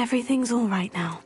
Everything's all right now.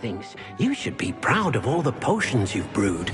Thinks you should be proud of all the potions you've brewed.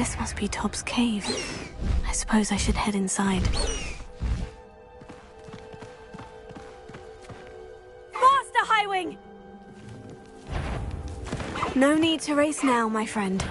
This must be Tob's cave. I suppose I should head inside. Faster, Highwing! No need to race now, my friend.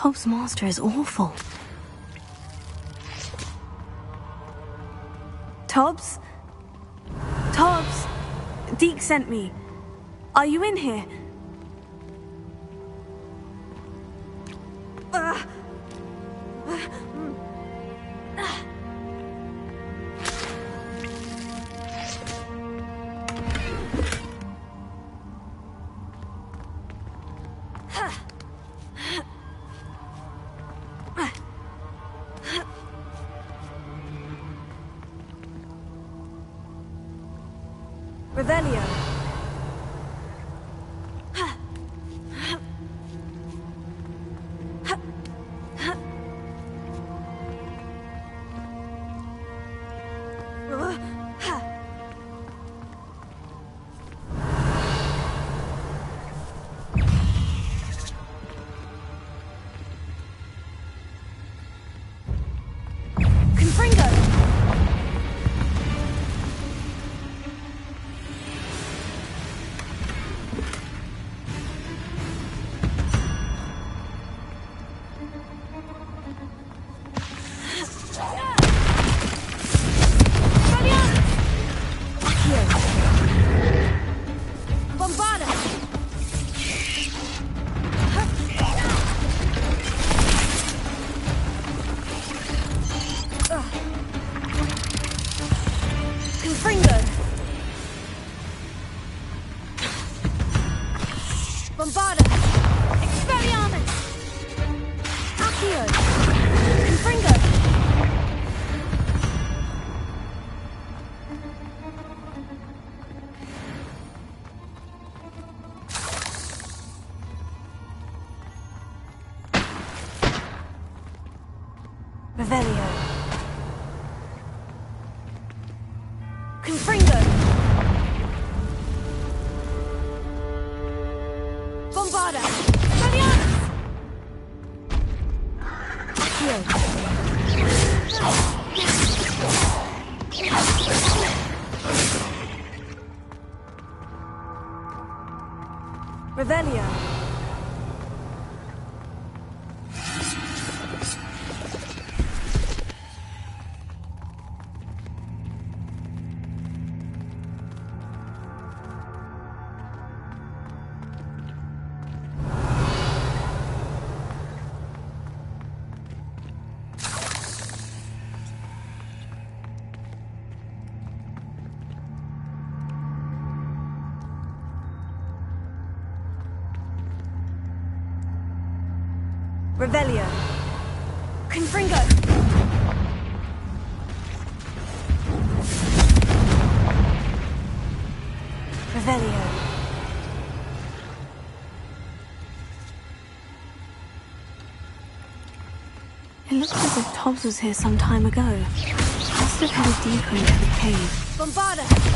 Tob's master is awful. Tobbs? Tobbs! Deke sent me. Are you in here? Revelio. Revelio. Confringo. Bombarda. Guardianes. Accio. Revelio. Revelio. Confringo. Revelio. It looks as if Tobbs was here some time ago. Must have headed deeper into the cave. Bombarda!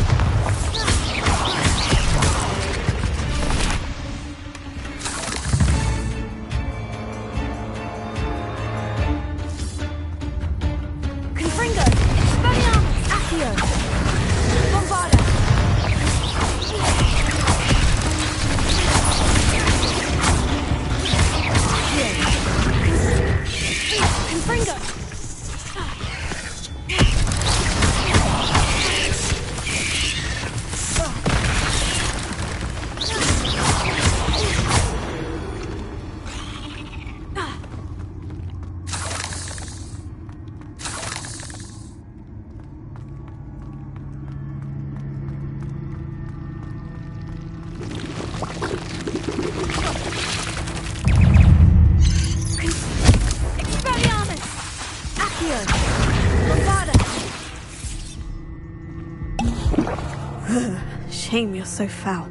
Shame you're so foul.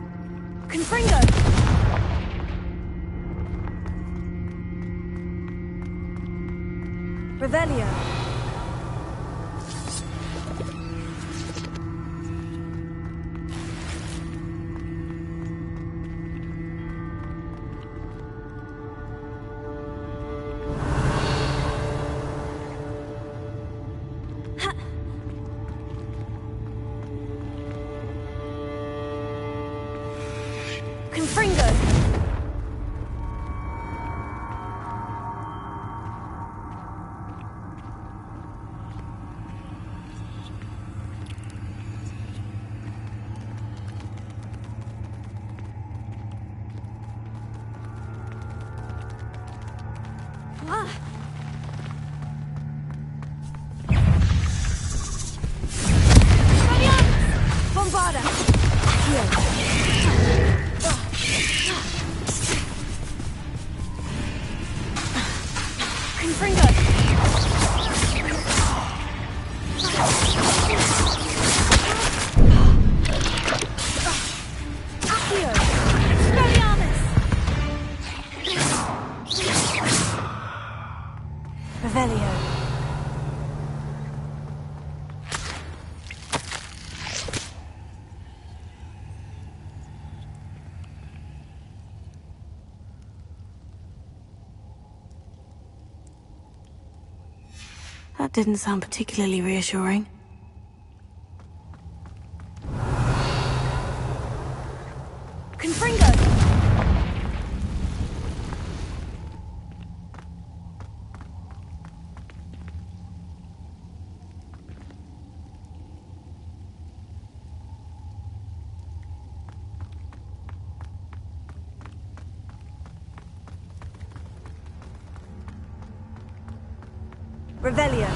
Confringo! Revelio. Confringo! Bombarda! Confringo! Accio! Expelliarmus! Revelio. That didn't sound particularly reassuring. Confringo! Revelio.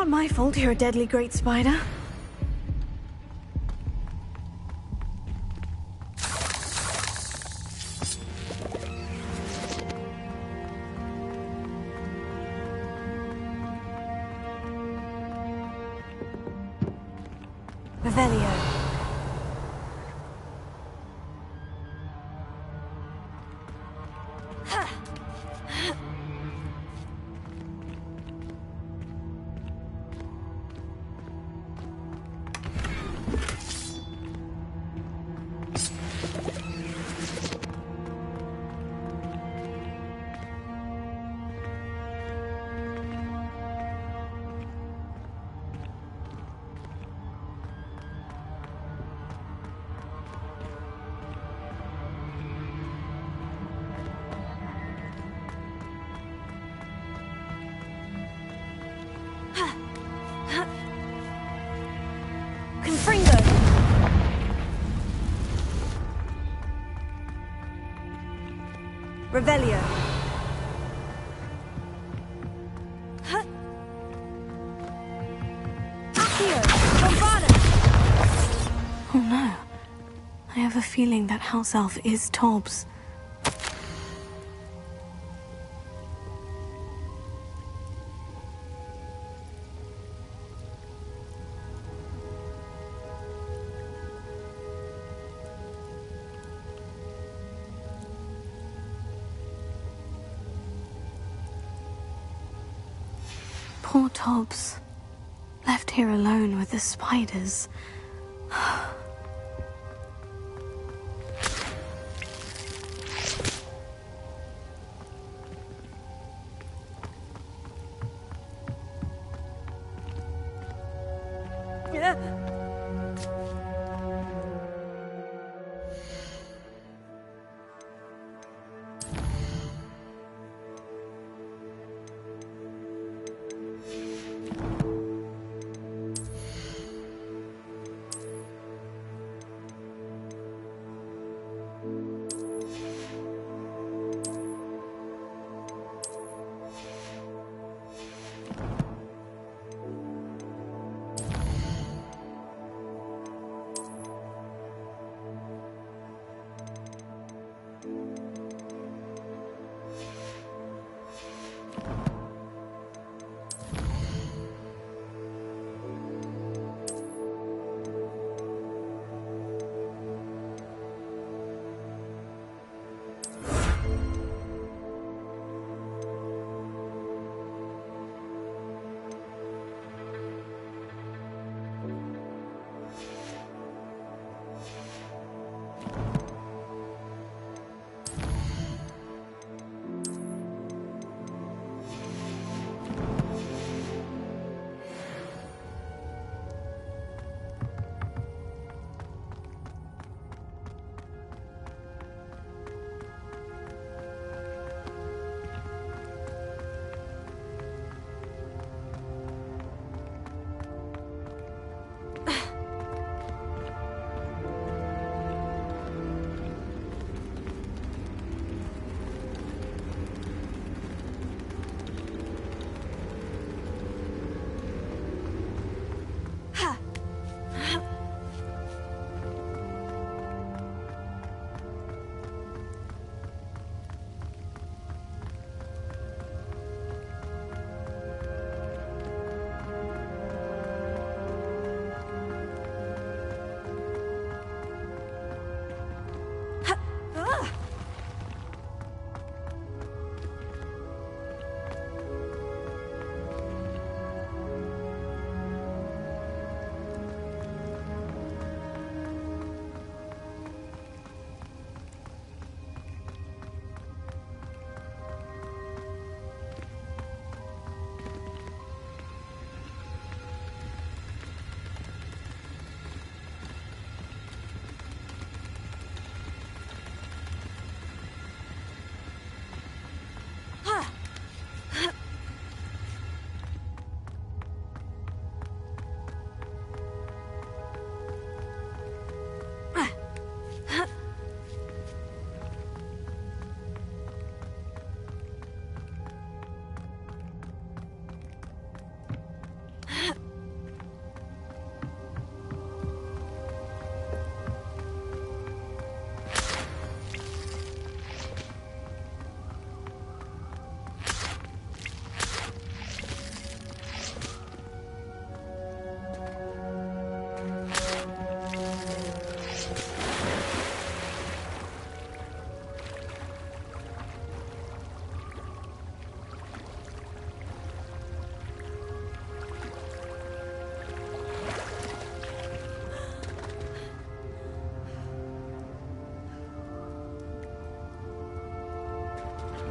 Not my fault you're a deadly great spider. Revelio. Confringo! Revelio. Accio! Bombada! Oh no. I have a feeling that house elf is Tobbs. Poor Tobbs. Left here alone with the spiders.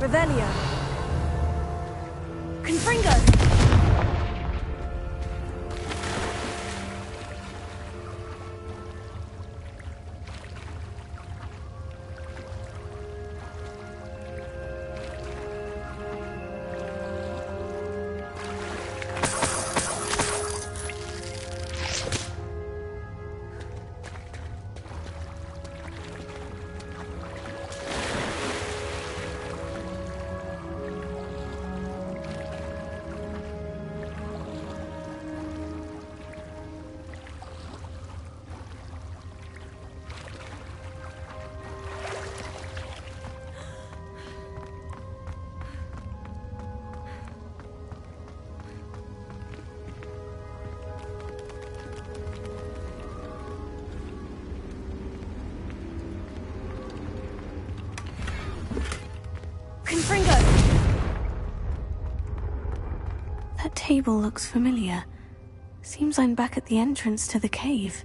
Revelio. Confringo! That table looks familiar. Seems I'm back at the entrance to the cave.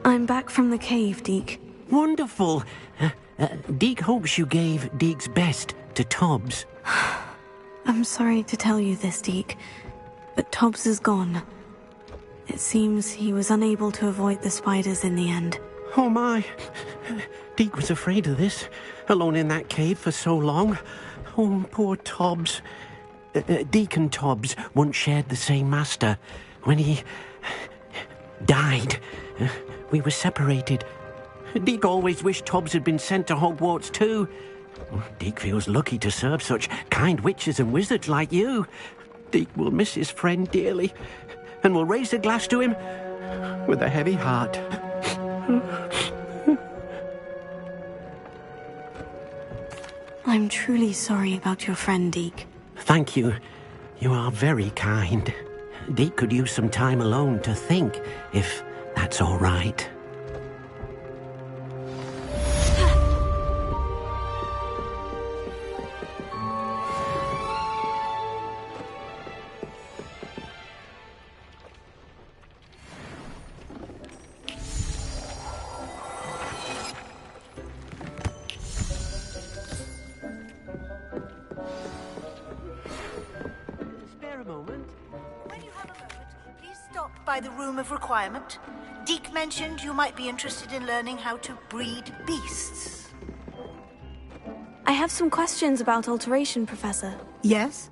I'm back from the cave, Deke. Wonderful. Deke hopes you gave Deke's best to Tobbs. I'm sorry to tell you this, Deke, but Tobbs is gone. It seems he was unable to avoid the spiders in the end. Oh my. Deke was afraid of this, alone in that cave for so long. Oh, poor Tobbs. Deke and Tobbs once shared the same master. When he died, we were separated. Deke always wished Tobbs had been sent to Hogwarts too. Deke feels lucky to serve such kind witches and wizards like you. Deke will miss his friend dearly, and will raise a glass to him with a heavy heart. I'm truly sorry about your friend, Deke. Thank you. You are very kind. Deke could use some time alone to think, if that's all right. by the Room of Requirement. Deke mentioned you might be interested in learning how to breed beasts. I have some questions about alteration, Professor. Yes?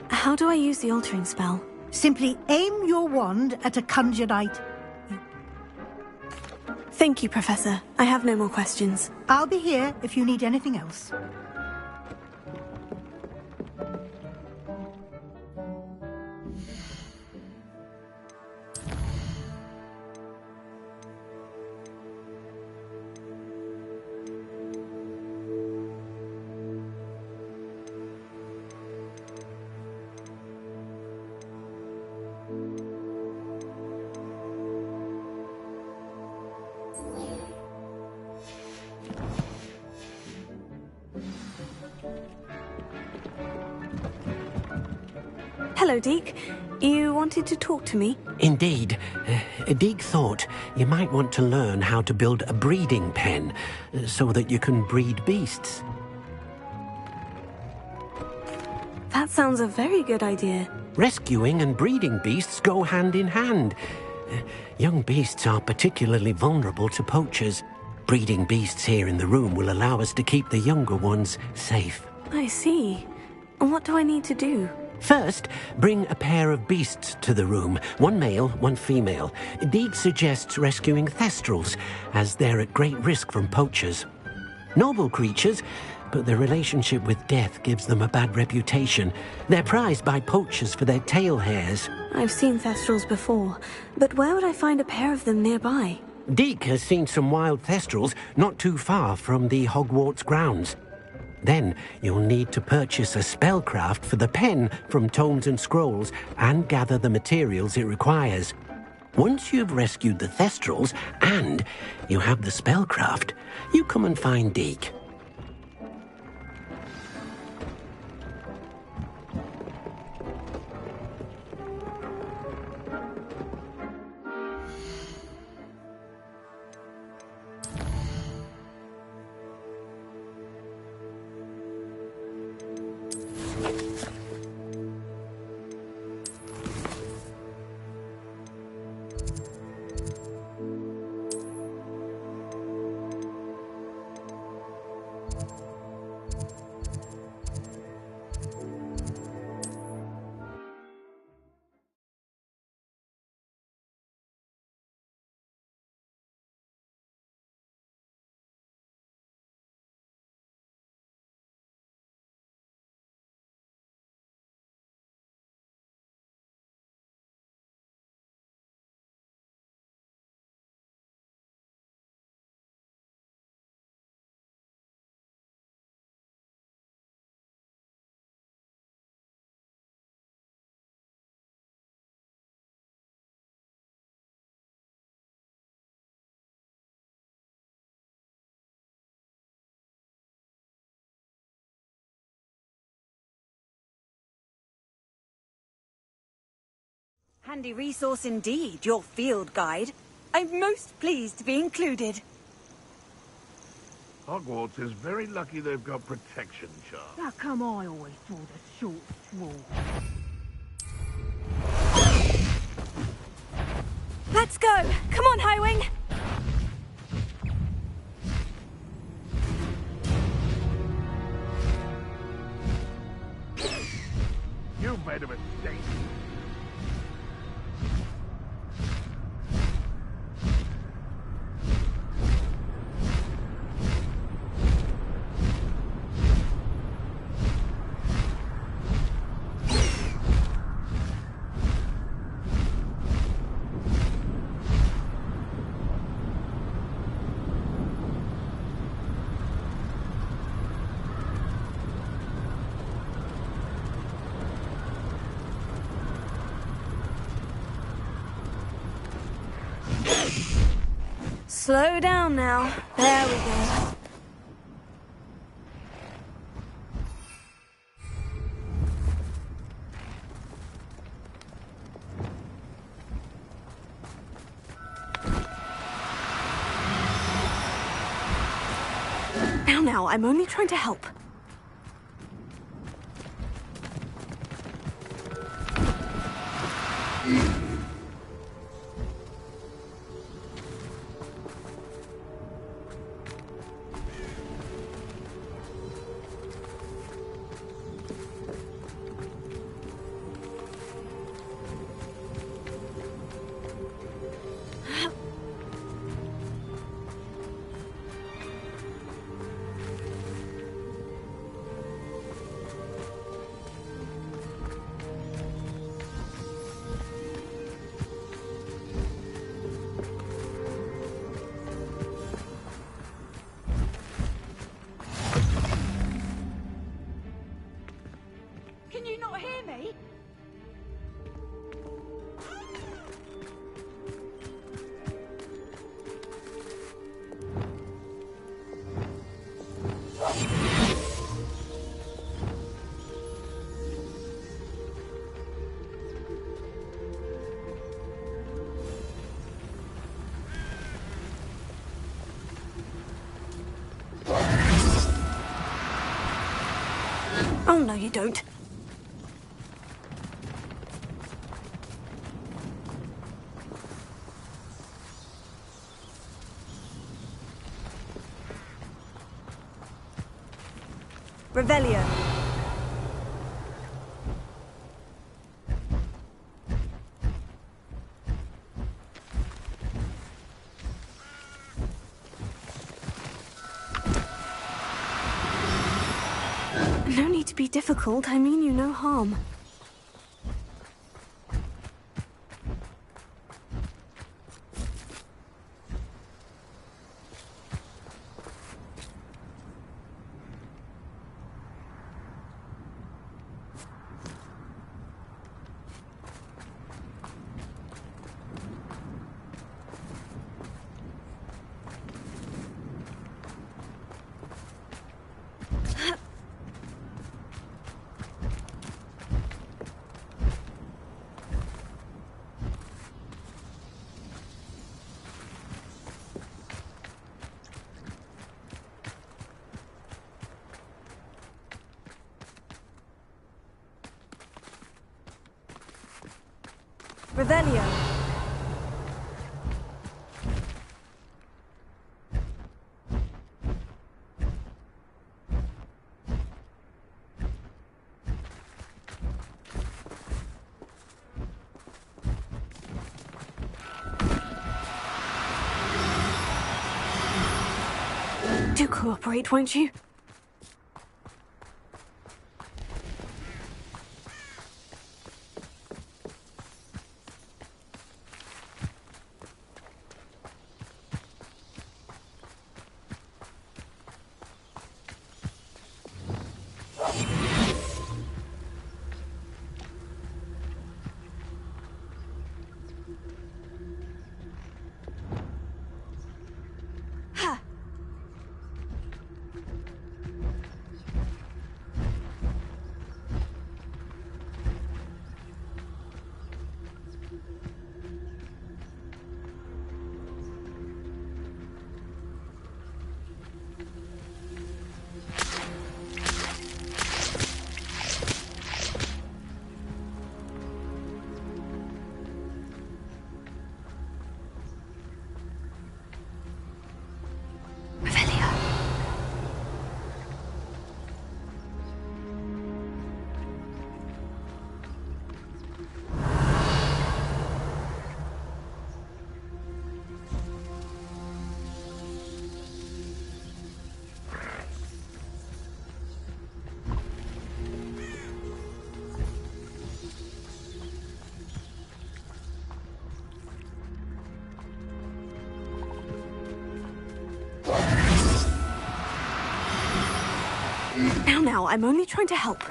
How do I use the altering spell? Simply aim your wand at a conjured item. Thank you, Professor. I have no more questions. I'll be here if you need anything else. Hello, Deke. You wanted to talk to me? Indeed. Deke thought you might want to learn how to build a breeding pen so that you can breed beasts. That sounds a very good idea. Rescuing and breeding beasts go hand in hand. Young beasts are particularly vulnerable to poachers. Breeding beasts here in the room will allow us to keep the younger ones safe. I see. And what do I need to do? First, bring a pair of beasts to the room. One male, one female. Deke suggests rescuing thestrals, as they're at great risk from poachers. Noble creatures, but their relationship with death gives them a bad reputation. They're prized by poachers for their tail hairs. I've seen thestrals before, but where would I find a pair of them nearby? Deke has seen some wild thestrals not too far from the Hogwarts grounds. Then you'll need to purchase a spellcraft for the pen from Tomes and Scrolls and gather the materials it requires. Once you've rescued the thestrals and you have the spellcraft, you come and find Deke. Handy resource indeed, your field guide. I'm most pleased to be included. Hogwarts is very lucky they've got protection charms. How come I always draw the short straw? Let's go! Come on, Highwing! You've made a mistake. Slow down now. There we go. Now, I'm only trying to help. Can you not hear me? Oh, no, you don't. Revelio. No need to be difficult. I mean you no harm. Revelio. Do cooperate, won't you? Now, I'm only trying to help.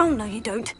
Oh, no, you don't.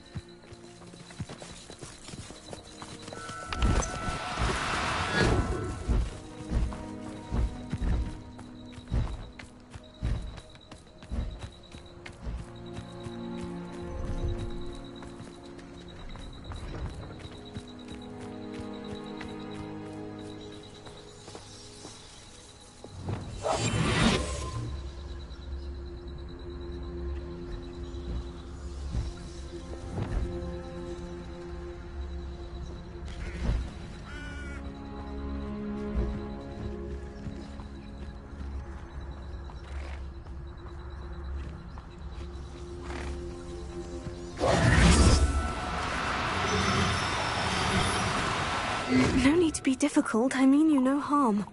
No need to be difficult. I mean you no harm.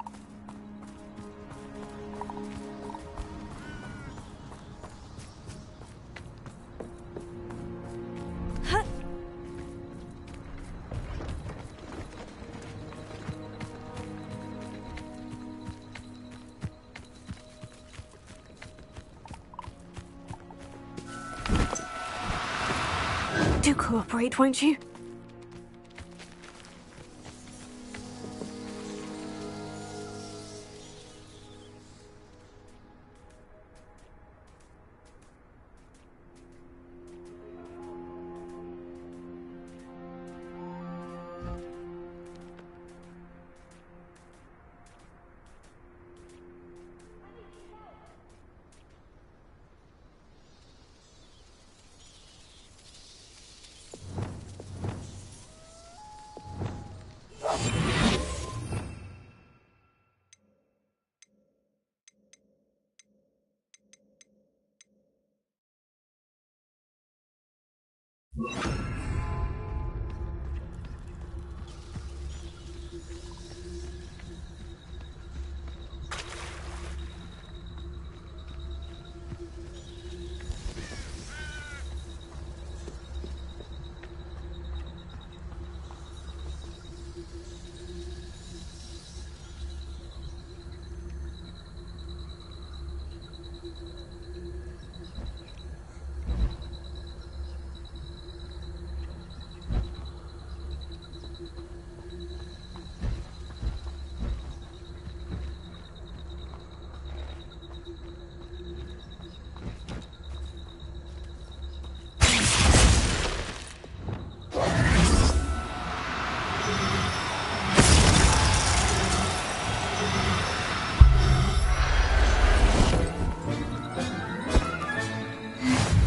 Do cooperate, won't you?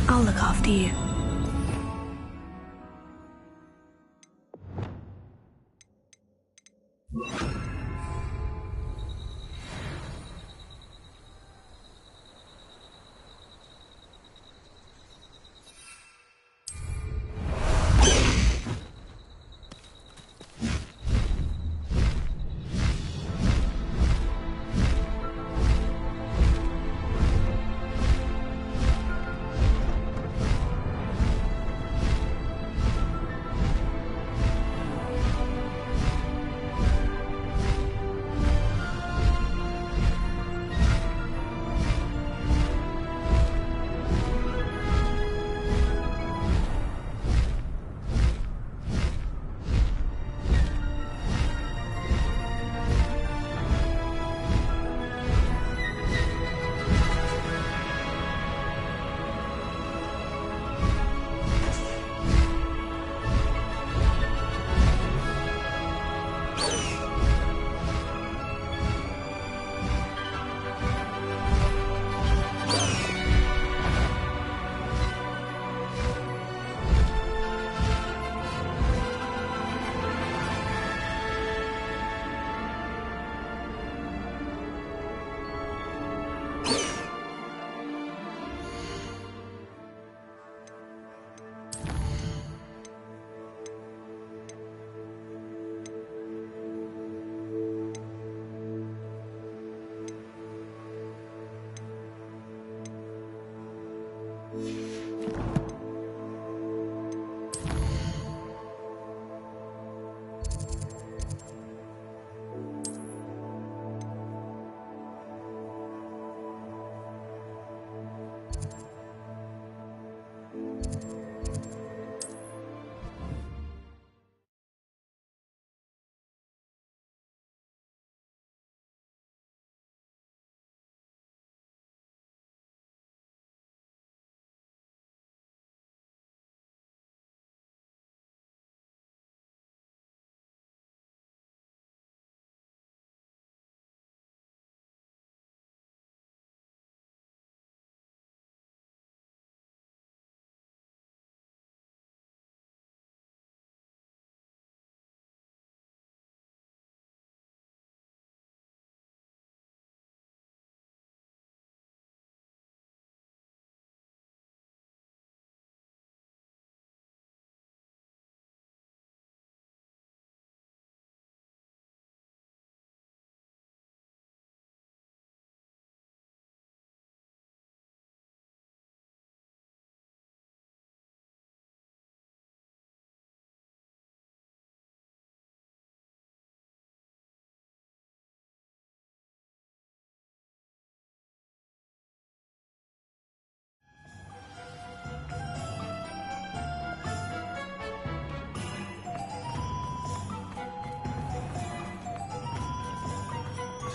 I'll look after you.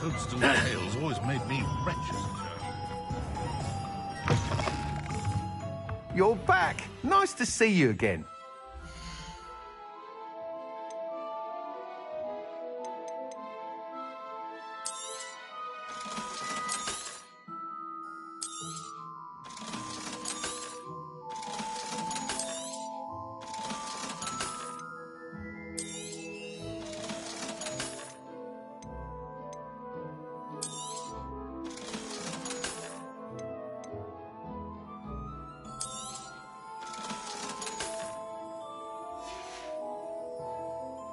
toadstool tails always made me wretched. You're back. Nice to see you again.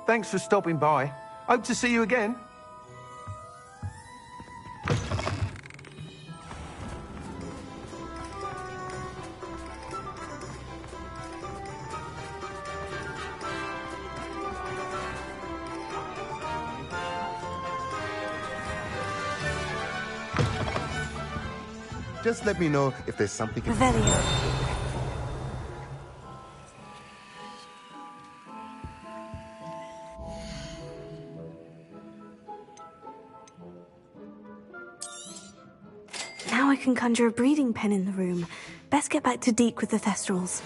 Thanks for stopping by. Hope to see you again. Just let me know if there's something... Revelio. Now I can conjure a breeding pen in the room. Best get back to Deke with the Thestrals.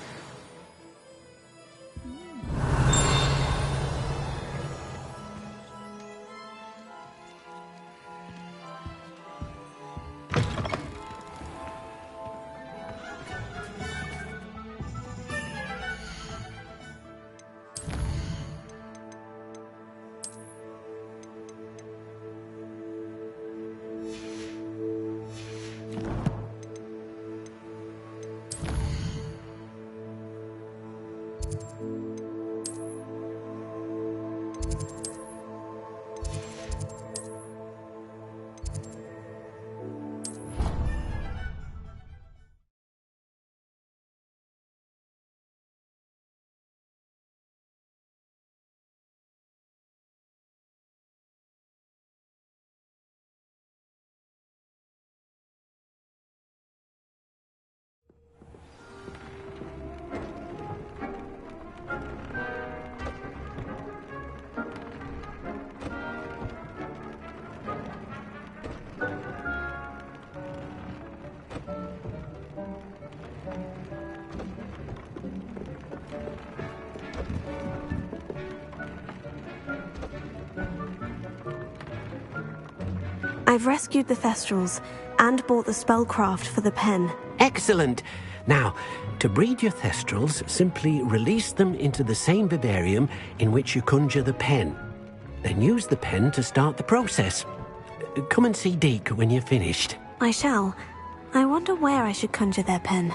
I've rescued the Thestrals and bought the spellcraft for the pen. Excellent. Now, to breed your Thestrals, simply release them into the same vivarium in which you conjure the pen. Then use the pen to start the process. Come and see Deke when you're finished. I shall. I wonder where I should conjure their pen.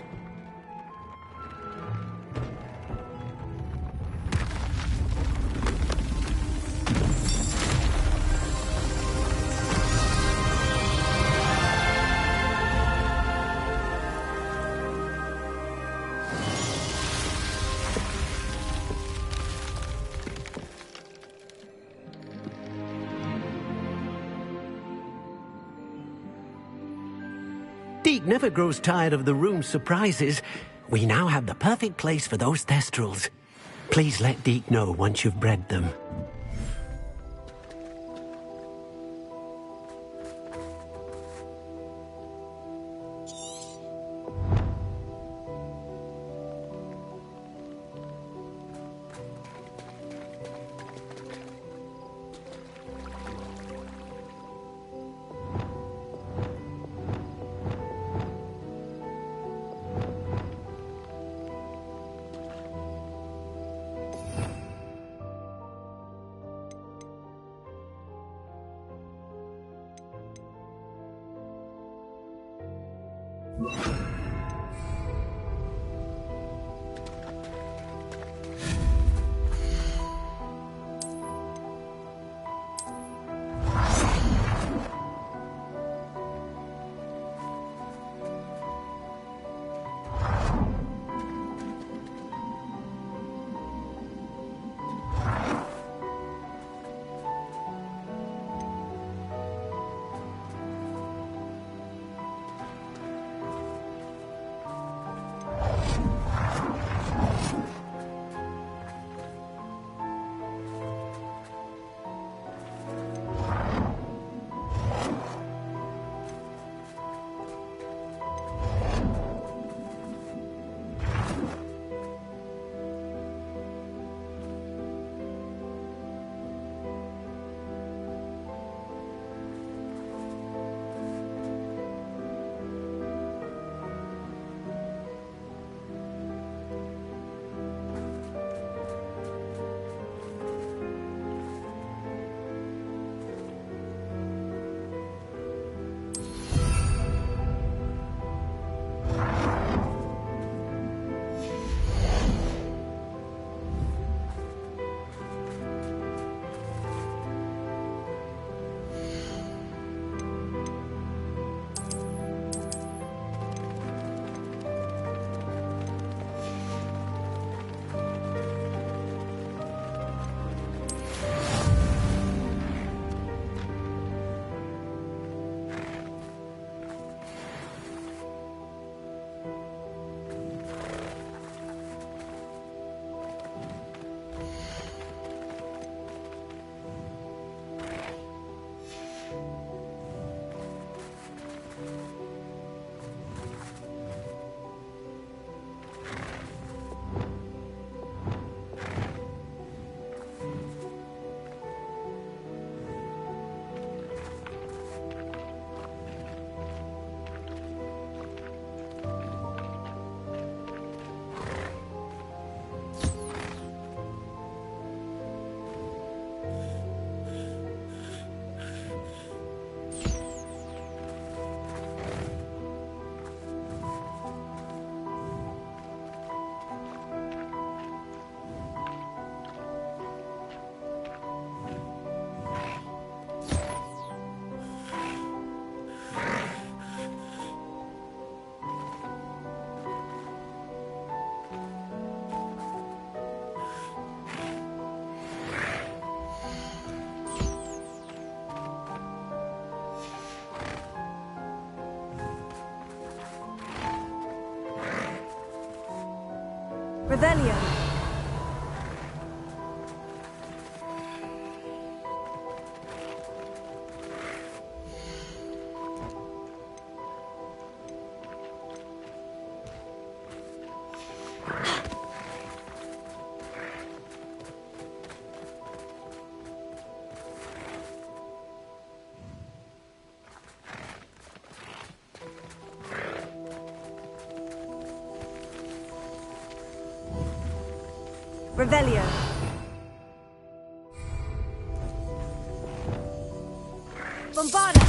Deke never grows tired of the room's surprises. We now have the perfect place for those Thestrals. Please let Deke know once you've bred them. Revelio. Revelio. Bombarda.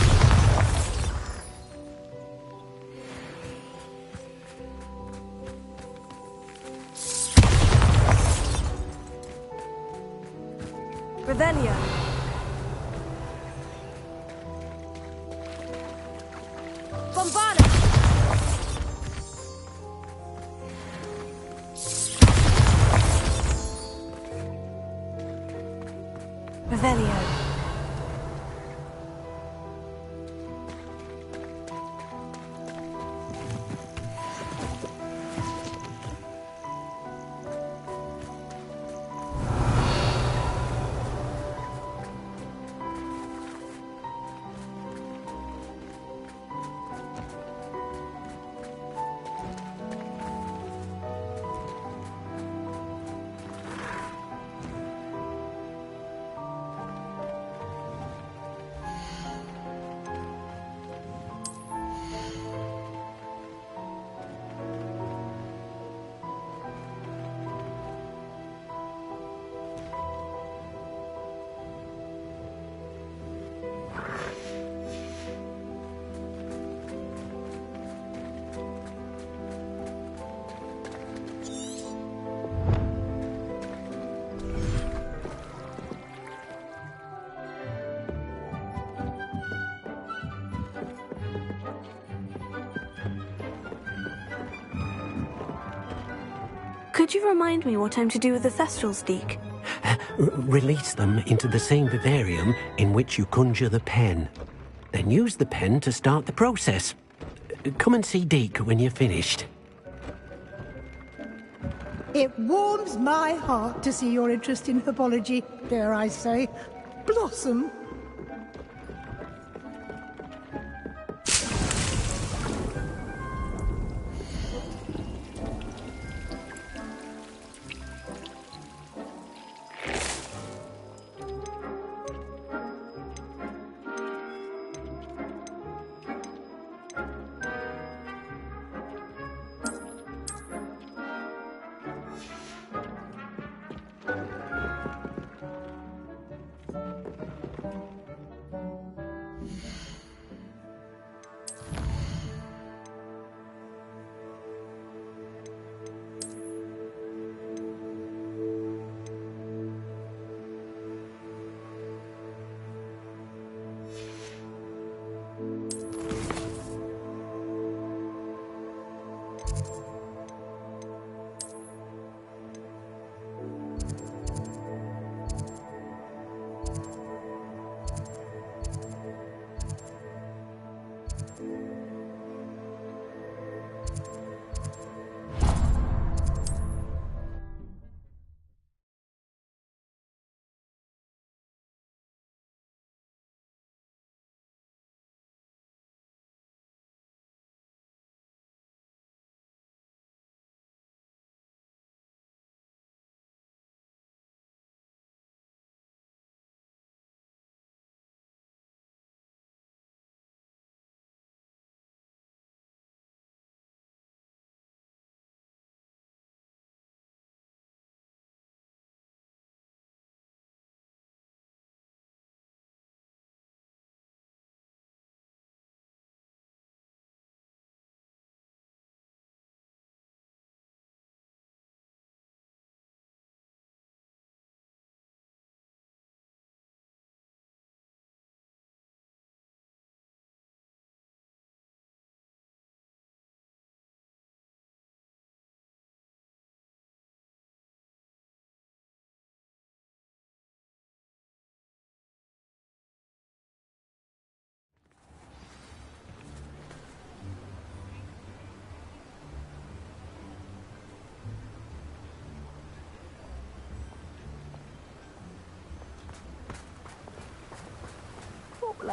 Revelio. Bombarda. Revelio. Could you remind me what I'm to do with the Thestrals, Deke? Release them into the same vivarium in which you conjure the pen. Then use the pen to start the process. Come and see Deke when you're finished. It warms my heart to see your interest in herbology, dare I say, blossom.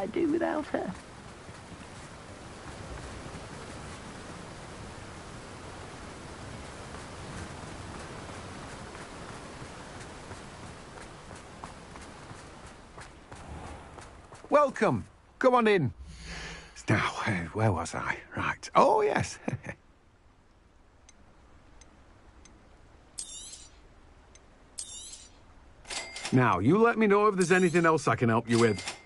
I do without her? Welcome. Come on in. Now, where was I? Right. Oh, yes. Now, you let me know if there's anything else I can help you with.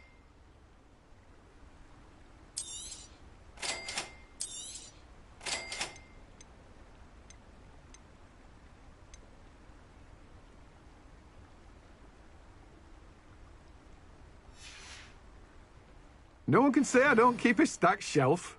No one can say I don't keep a stacked shelf.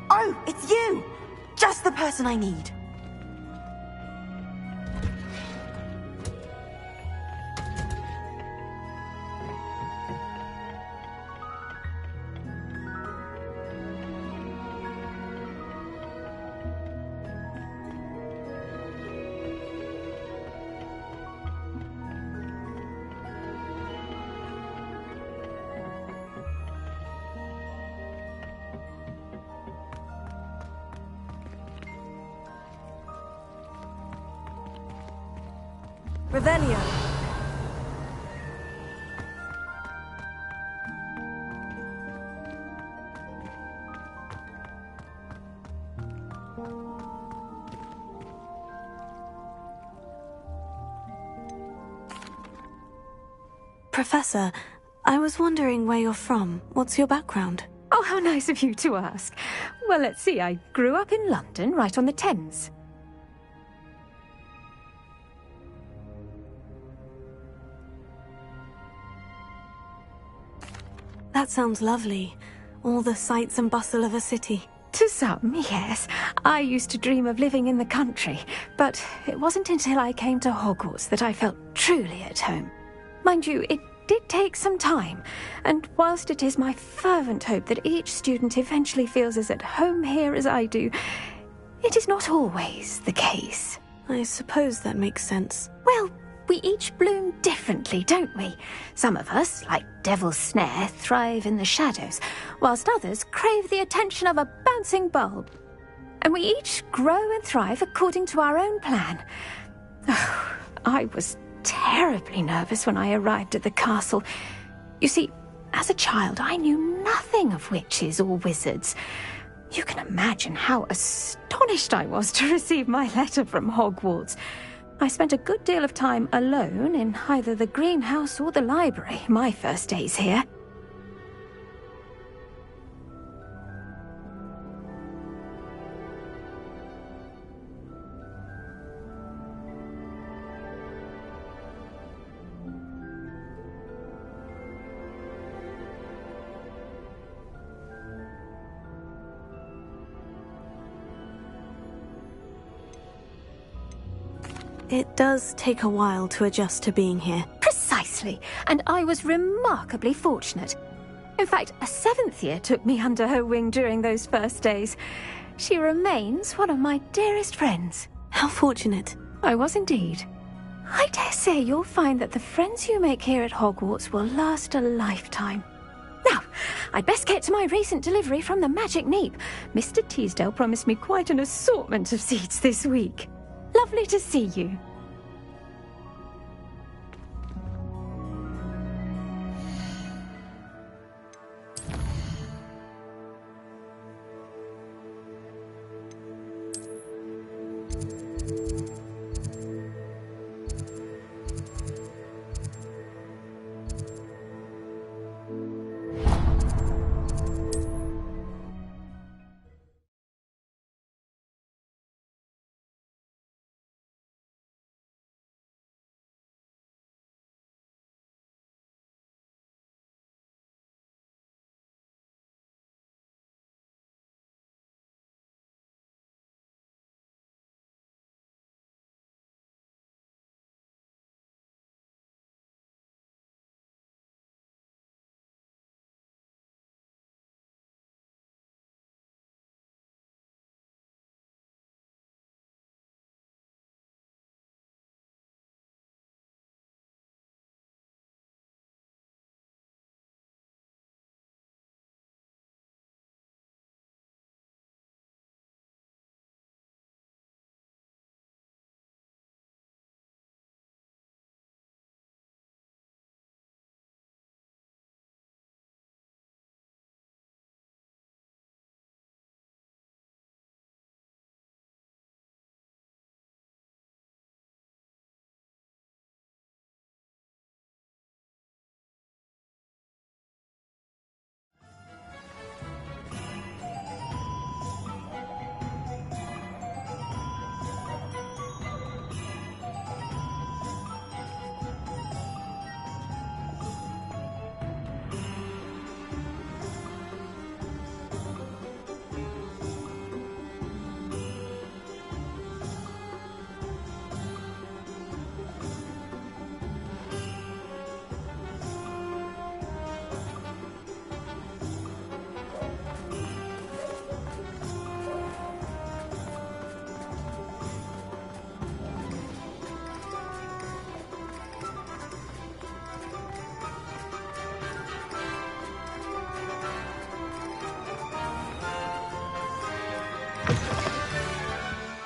Oh, it's you! Just the person I need. Revelio. Professor, I was wondering where you're from. What's your background? Oh, how nice of you to ask. Well, let's see. I grew up in London, right on the Thames. That sounds lovely. All the sights and bustle of a city. To some, yes. I used to dream of living in the country, but it wasn't until I came to Hogwarts that I felt truly at home. Mind you, it did take some time, and whilst it is my fervent hope that each student eventually feels as at home here as I do, it is not always the case. I suppose that makes sense. Well, we each bloom differently, don't we? Some of us, like Devil's Snare, thrive in the shadows, whilst others crave the attention of a bouncing bulb. And we each grow and thrive according to our own plan. Oh, I was terribly nervous when I arrived at the castle. You see, as a child, I knew nothing of witches or wizards. You can imagine how astonished I was to receive my letter from Hogwarts. I spent a good deal of time alone in either the greenhouse or the library my first days here. It does take a while to adjust to being here. Precisely, and I was remarkably fortunate. In fact, a 7th year took me under her wing during those first days. She remains one of my dearest friends. How fortunate. I was indeed. I dare say you'll find that the friends you make here at Hogwarts will last a lifetime. Now, I'd best get to my recent delivery from the Magic Neep. Mr. Teasdale promised me quite an assortment of seeds this week. Lovely to see you.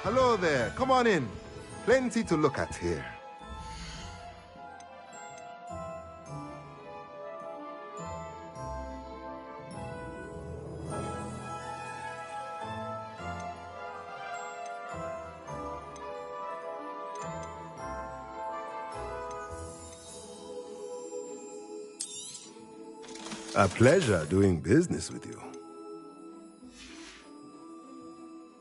Hello there. Come on in. Plenty to look at here. A pleasure doing business with you.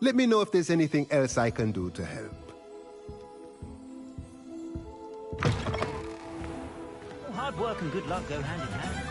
Let me know if there's anything else I can do to help. Hard work and good luck go hand in hand.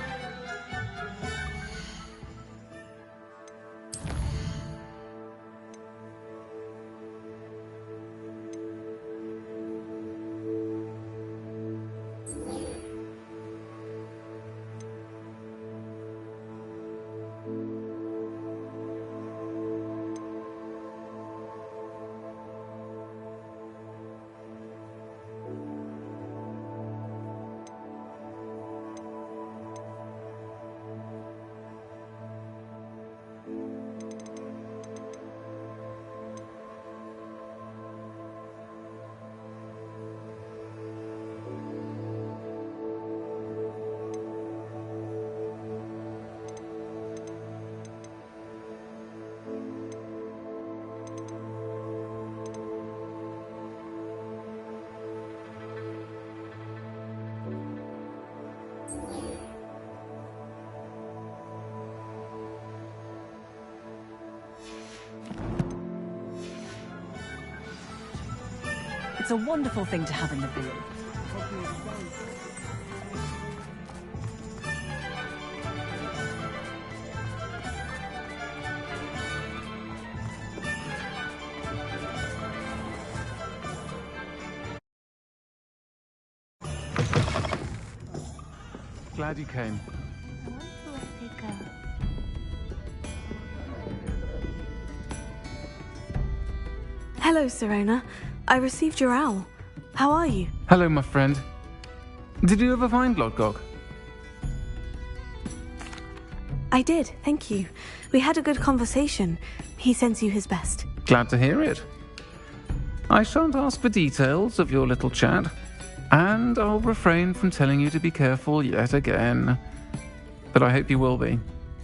It's a wonderful thing to have in the field. Glad you came. Hello, Serona. I received your owl. How are you? Hello, my friend. Did you ever find Lodgok? I did, thank you. We had a good conversation. He sends you his best. Glad to hear it. I shan't ask for details of your little chat, and I'll refrain from telling you to be careful yet again. But I hope you will be,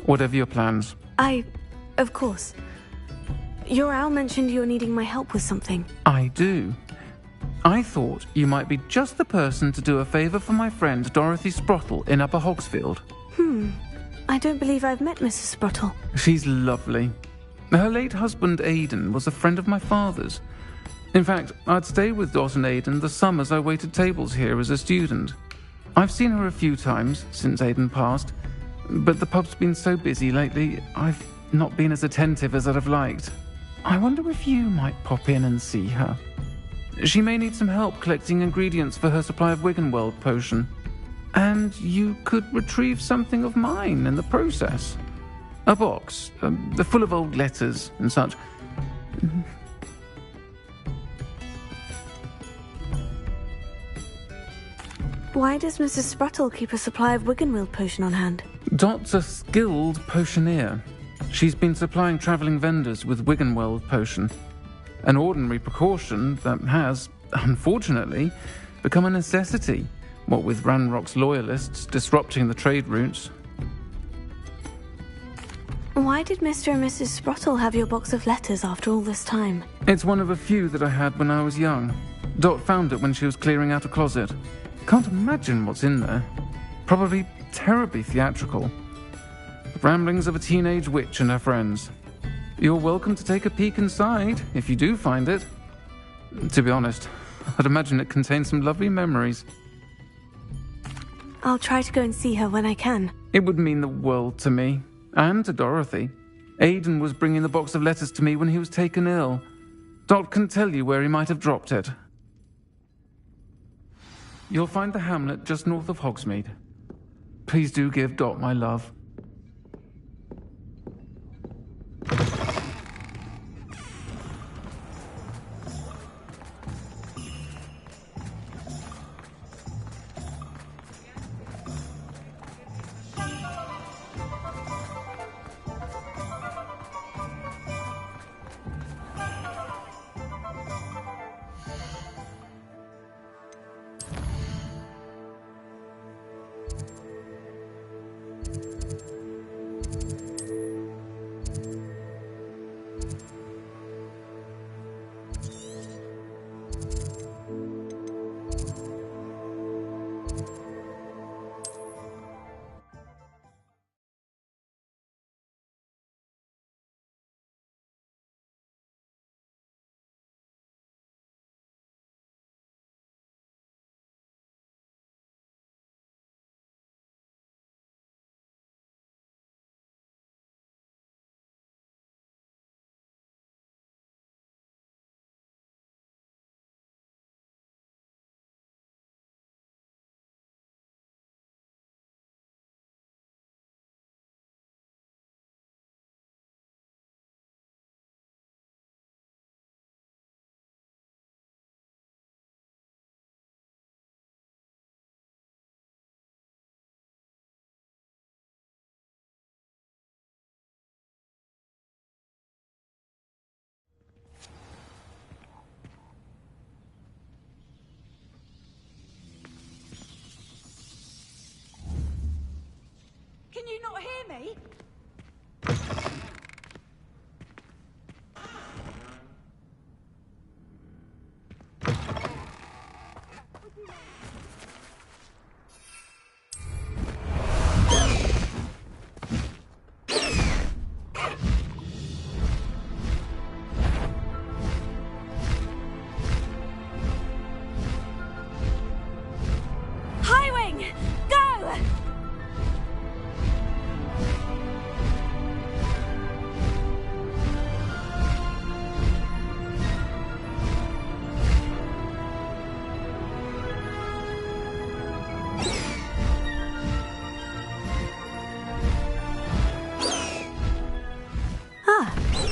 whatever your plans. Of course. Your owl mentioned you were needing my help with something. I do. I thought you might be just the person to do a favour for my friend Dorothy Sprottle in Upper Hogsfield. I don't believe I've met Mrs. Sprottle. She's lovely. Her late husband Aidan was a friend of my father's. In fact, I'd stay with Dot and Aidan the summers I waited tables here as a student. I've seen her a few times since Aidan passed, but the pub's been so busy lately, I've not been as attentive as I'd have liked. I wonder if you might pop in and see her. She may need some help collecting ingredients for her supply of Wiggenweld potion. And you could retrieve something of mine in the process. A box, full of old letters and such. Why does Mrs. Sprottle keep a supply of Wiggenweld potion on hand? Dot's a skilled potioneer. She's been supplying travelling vendors with Wiggenweld potion. An ordinary precaution that has, unfortunately, become a necessity, what with Ranrock's loyalists disrupting the trade routes. Why did Mr. and Mrs. Sprottle have your box of letters after all this time? It's one of a few that I had when I was young. Dot found it when she was clearing out a closet. Can't imagine what's in there. Probably terribly theatrical. The ramblings of a teenage witch and her friends. You're welcome to take a peek inside, if you do find it. To be honest, I'd imagine it contains some lovely memories. I'll try to go and see her when I can. It would mean the world to me, and to Dorothy. Aidan was bringing the box of letters to me when he was taken ill. Dot can tell you where he might have dropped it. You'll find the hamlet just north of Hogsmeade. Please do give Dot my love. Can you not hear me?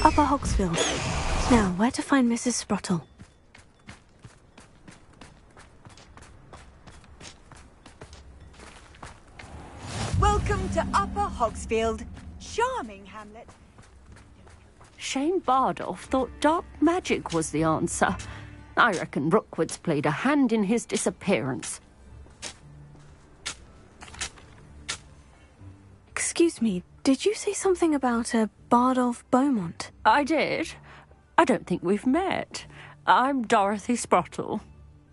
Upper Hogsfield. Now, where to find Mrs. Sprottle? Welcome to Upper Hogsfield. Charming hamlet. Shane Bardolph thought dark magic was the answer. I reckon Rookwood's played a hand in his disappearance. Excuse me, did you say something about a Bardolph Beaumont? I did. I don't think we've met. I'm Dorothy Sprottle.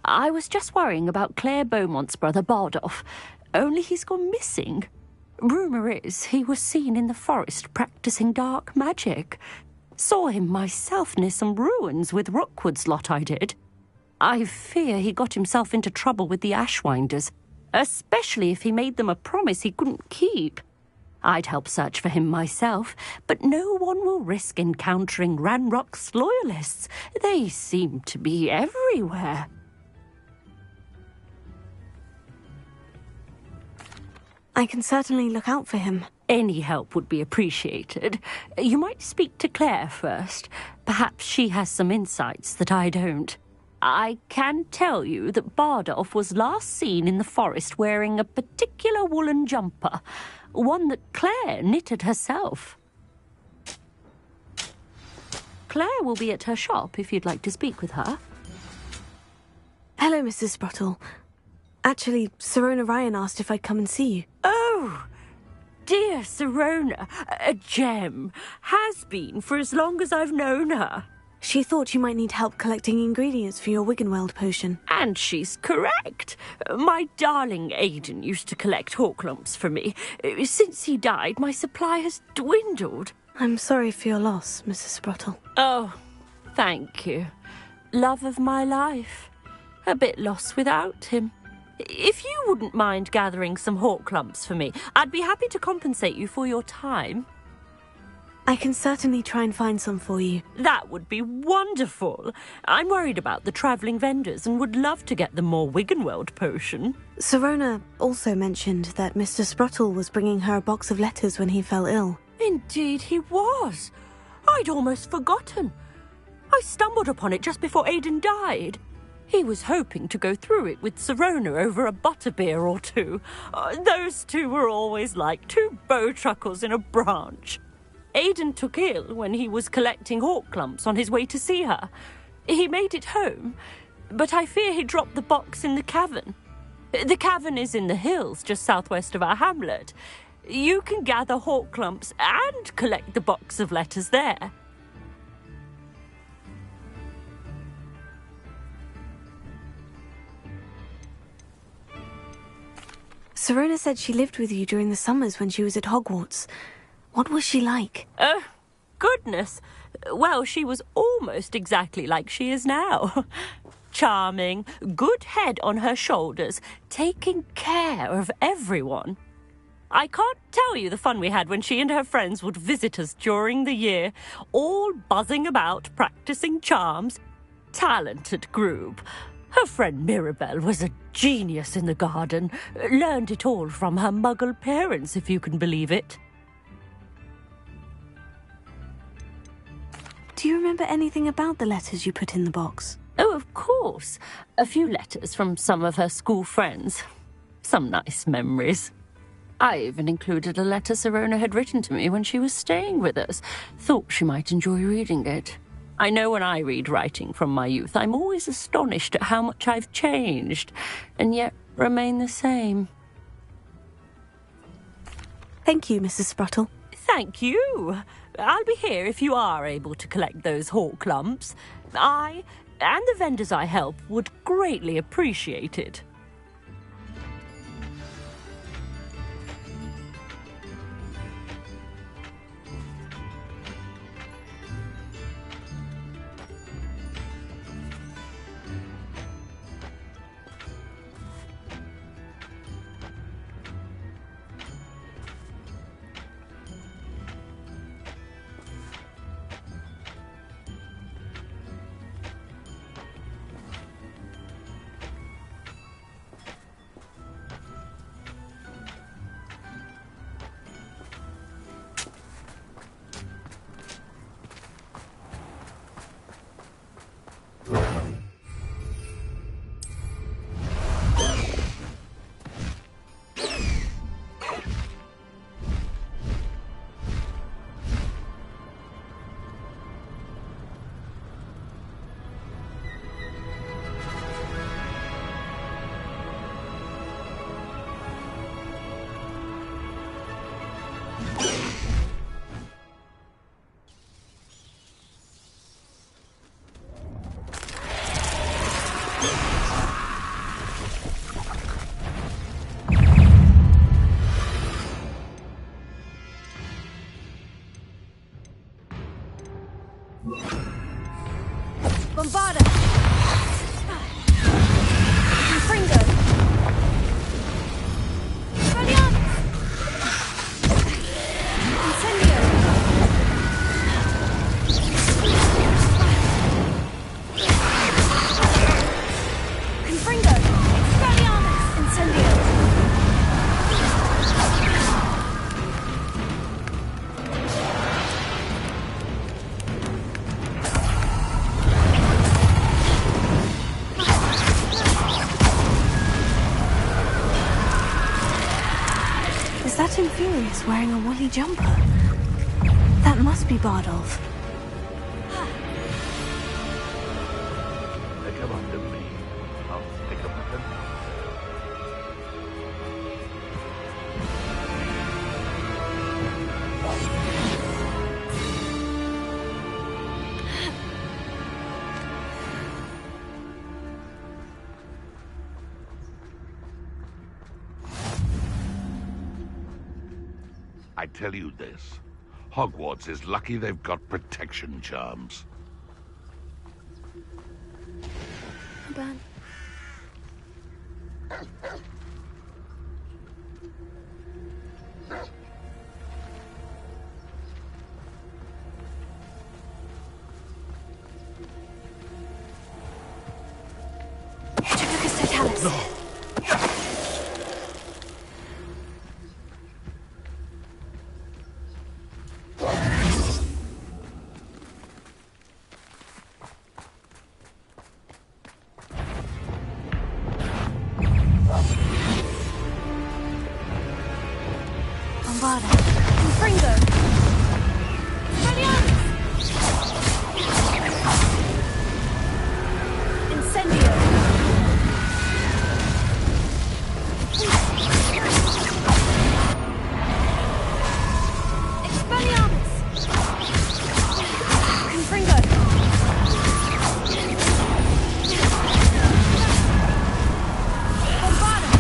I was just worrying about Claire Beaumont's brother Bardolph, only he's gone missing. Rumour is he was seen in the forest practising dark magic. Saw him myself near some ruins with Rookwood's lot I did. I fear he got himself into trouble with the Ashwinders, especially if he made them a promise he couldn't keep. I'd help search for him myself, but no one will risk encountering Ranrock's loyalists. They seem to be everywhere. I can certainly look out for him. Any help would be appreciated. You might speak to Claire first. Perhaps she has some insights that I don't. I can tell you that Bardolph was last seen in the forest wearing a particular woolen jumper, one that Claire knitted herself. Claire will be at her shop if you'd like to speak with her. Hello, Mrs. Sprottle. Actually, Sirona Ryan asked if I'd come and see you. Oh, dear Sirona, a gem. Has been for as long as I've known her. She thought you might need help collecting ingredients for your Wiggenweld potion. And she's correct. My darling Aidan used to collect hawk lumps for me. Since he died, my supply has dwindled. I'm sorry for your loss, Mrs. Sprottle. Oh, thank you. Love of my life. A bit lost without him. If you wouldn't mind gathering some hawk lumps for me, I'd be happy to compensate you for your time. I can certainly try and find some for you. That would be wonderful. I'm worried about the travelling vendors and would love to get them more Wiggenweld potion. Sirona also mentioned that Mr. Sprottle was bringing her a box of letters when he fell ill. Indeed he was. I'd almost forgotten. I stumbled upon it just before Aidan died. He was hoping to go through it with Sirona over a butterbeer or two. Those two were always like two bowtruckles in a branch. Aidan took ill when he was collecting hawk lumps on his way to see her. He made it home, but I fear he dropped the box in the cavern. The cavern is in the hills just southwest of our hamlet. You can gather hawk lumps and collect the box of letters there. Sirona said she lived with you during the summers when she was at Hogwarts. What was she like? Oh, goodness. Well, she was almost exactly like she is now. Charming, good head on her shoulders, taking care of everyone. I can't tell you the fun we had when she and her friends would visit us during the year, all buzzing about, practicing charms. Talented group. Her friend Mirabelle was a genius in the garden. Learned it all from her muggle parents, if you can believe it. Do you remember anything about the letters you put in the box? Oh, of course. A few letters from some of her school friends. Some nice memories. I even included a letter Sirona had written to me when she was staying with us. Thought she might enjoy reading it. I know when I read writing from my youth, I'm always astonished at how much I've changed, and yet remain the same. Thank you, Mrs. Spruttle. Thank you. I'll be here if you are able to collect those hawk lumps. I, and the vendors I help, would greatly appreciate it. Bombarda! Fringo! Guardianes! Incendio! Confringo! Guardianes! Incendio! Is that Infurious wearing a woolly jumper? That must be Bardolph. They come under me. I'll stick 'em with them. I tell you this, Hogwarts is lucky they've got protection charms. Ben. Lucas Totalis. No. Bombarda. Confringo! Guardianes! Incendio! Expelliarmus! Confringo! Bombarda!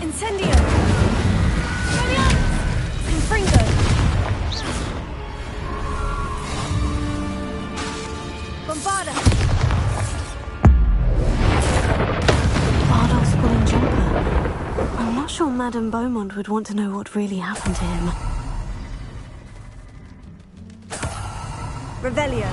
Incendio! Guardianes! Confringo! Bombarda! Bardolph's woolen jumper. I'm not sure Madame Beaumont would want to know what really happened to him. Revelio.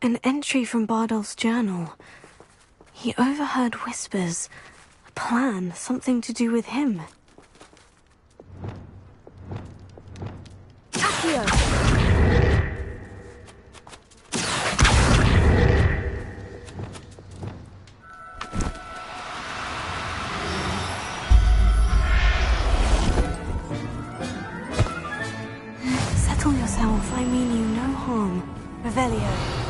An entry from Bardolph's journal. He overheard whispers. A plan, something to do with him. Accio! Settle yourself. I mean you no harm. Revelio.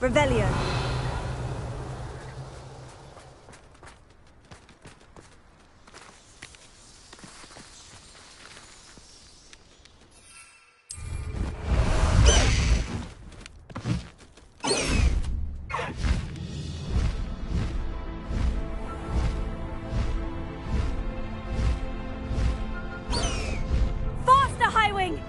Revelio. Faster, Highwing!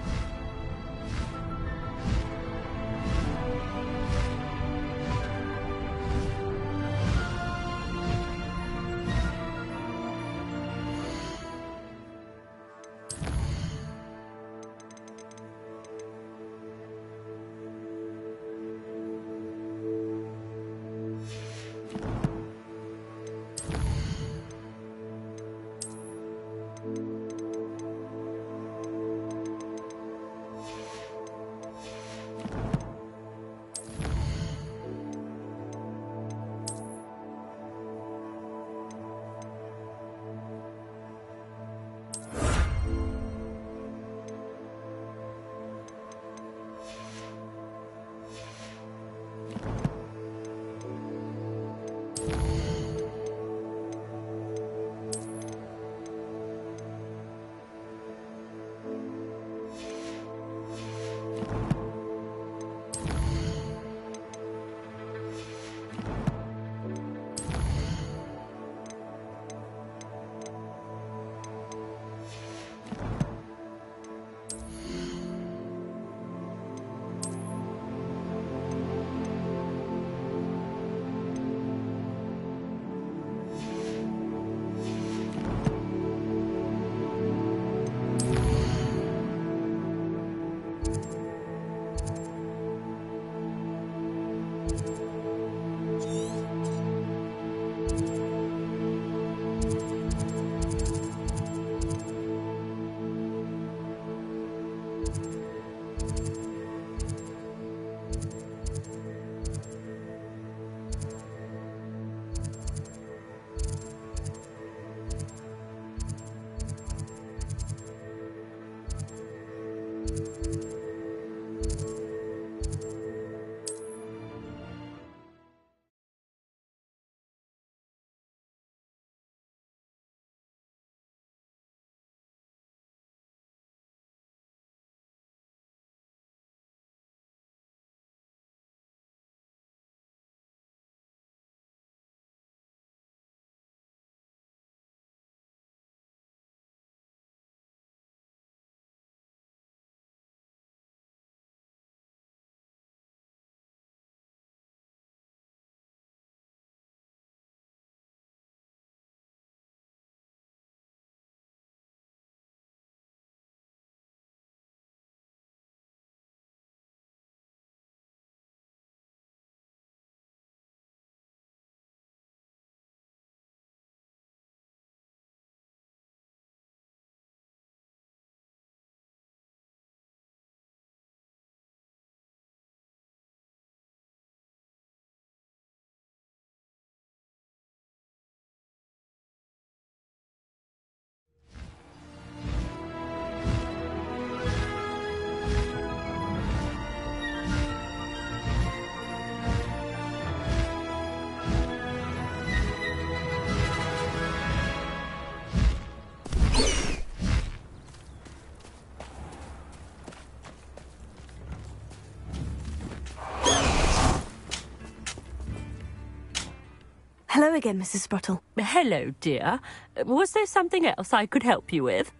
Hello again, Mrs. Sprottle. Hello, dear. Was there something else I could help you with?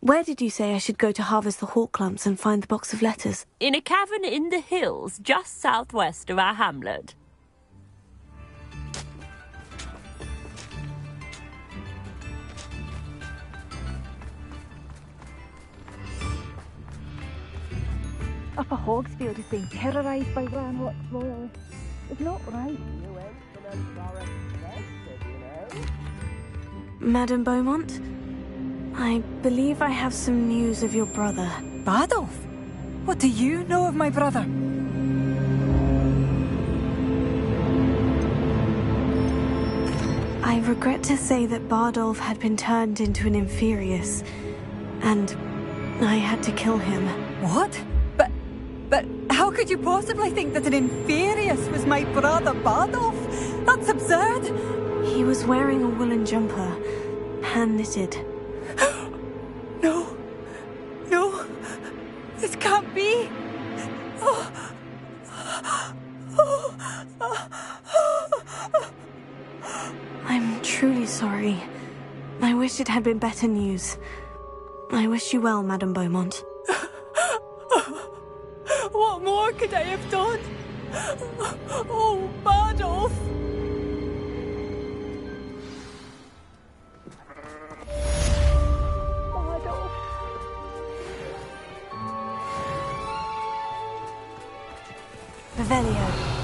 Where did you say I should go to harvest the hawk clumps and find the box of letters? In a cavern in the hills, just southwest of our hamlet. Upper Hogsfield is being terrorised by Ranrock Royal. It's not right. Madame Beaumont, I believe I have some news of your brother. Bardolph? What do you know of my brother? I regret to say that Bardolph had been turned into an Inferius, and I had to kill him. What? But how could you possibly think that an Inferius was my brother Bardolph? That's absurd! He was wearing a woolen jumper, hand-knitted. No. No. This can't be. I'm truly sorry. I wish it had been better news. I wish you well, Madame Beaumont. What more could I have done? Oh, Bardolph! Revelio.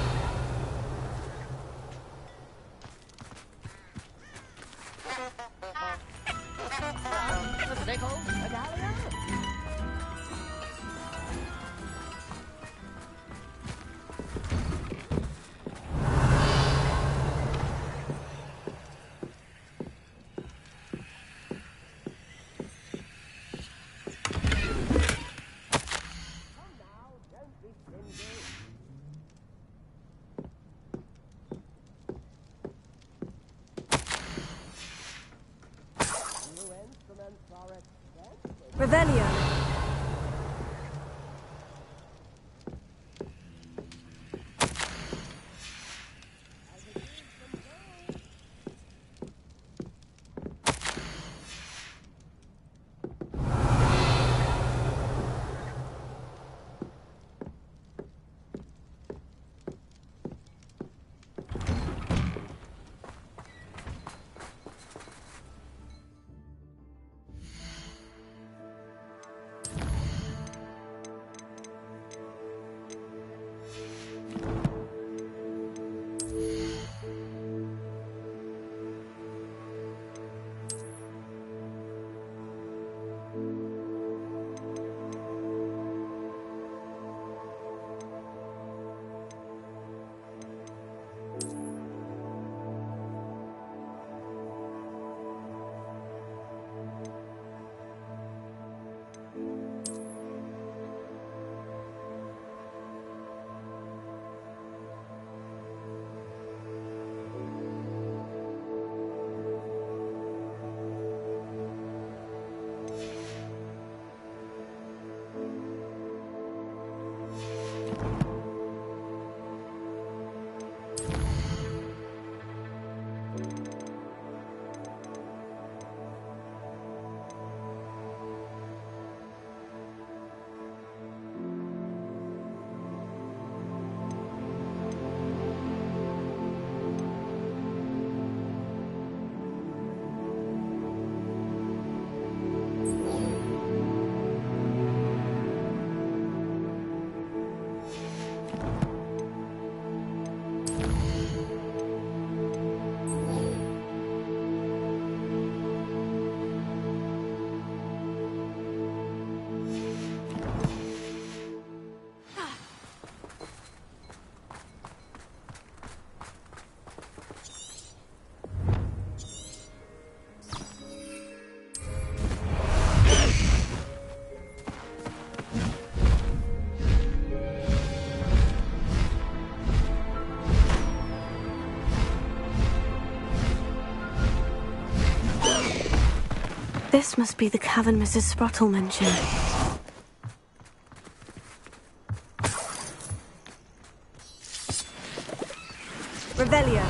Revelio. This must be the cavern Mrs. Sprottle mentioned. Revelio.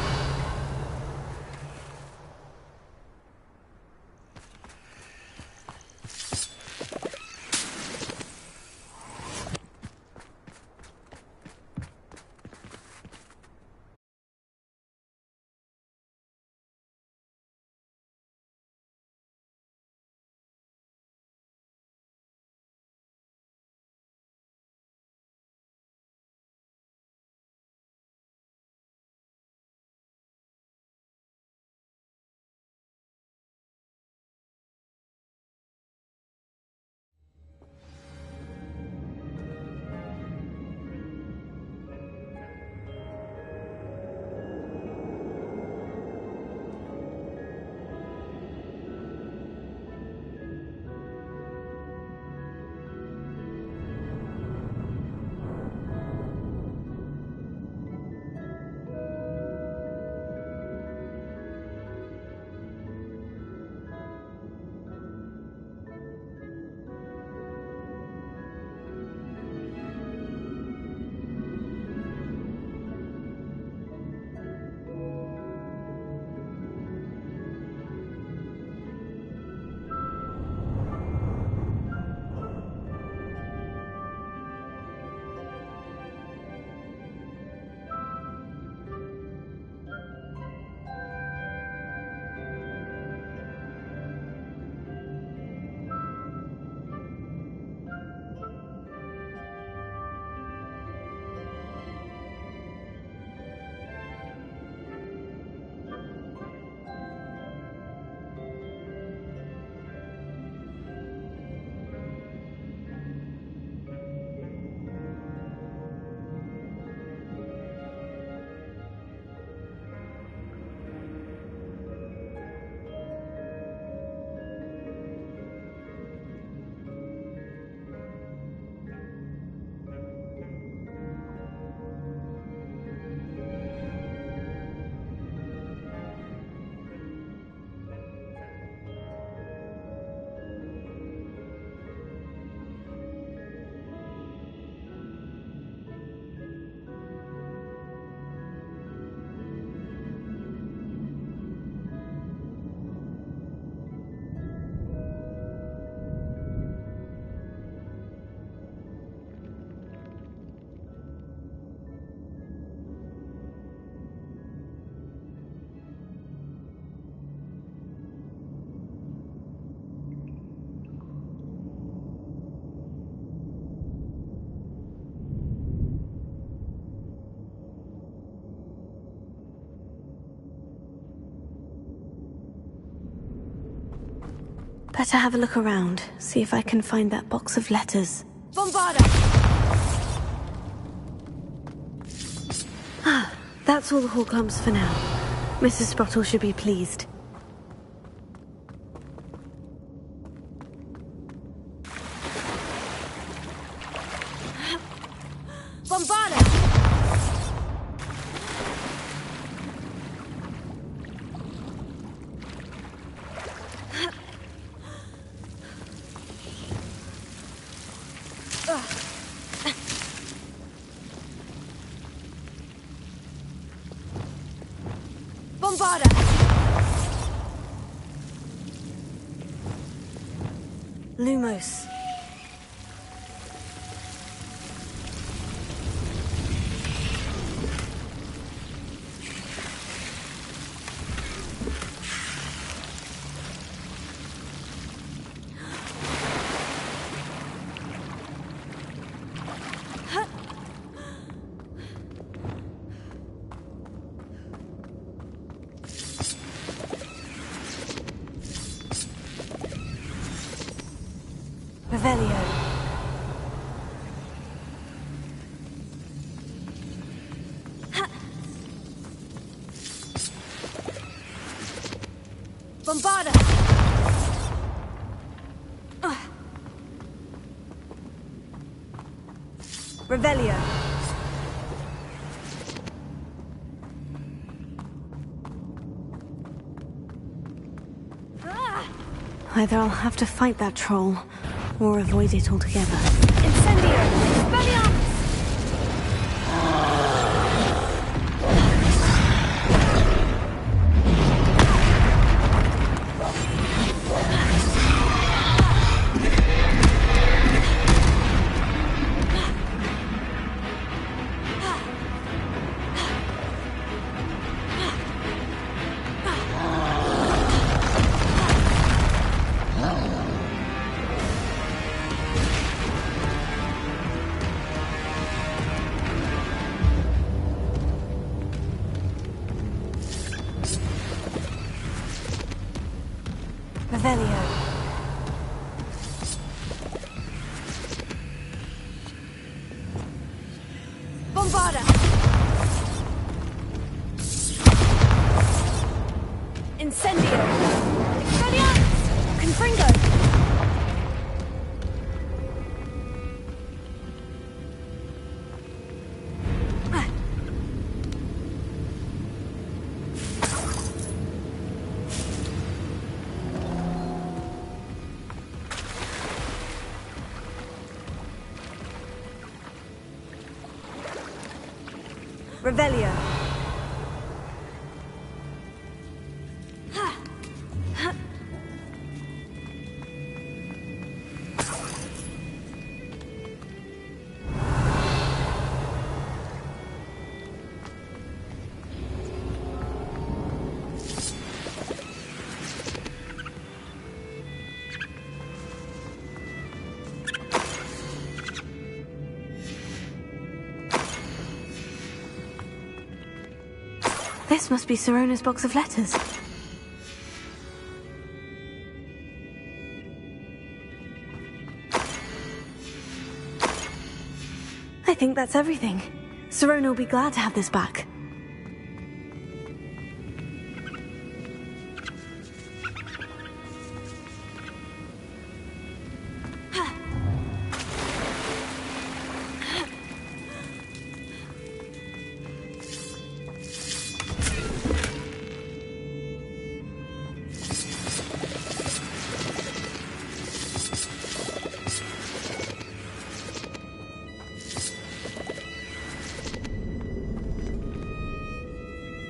Better have a look around, see if I can find that box of letters. Bombarda! Ah, that's all the hall clumps for now. Mrs. Sprottle should be pleased. Bombarda! Bombarda! Lumos. Revelio. Bombarda! Revelio. Either I'll have to fight that troll, or avoid it altogether. Incendio! Expelliarmus! Revelio. Bombarda! Incendio! Expelliarmus! Confringo! Revelio. This must be Sirona's box of letters. I think that's everything. Sirona will be glad to have this back.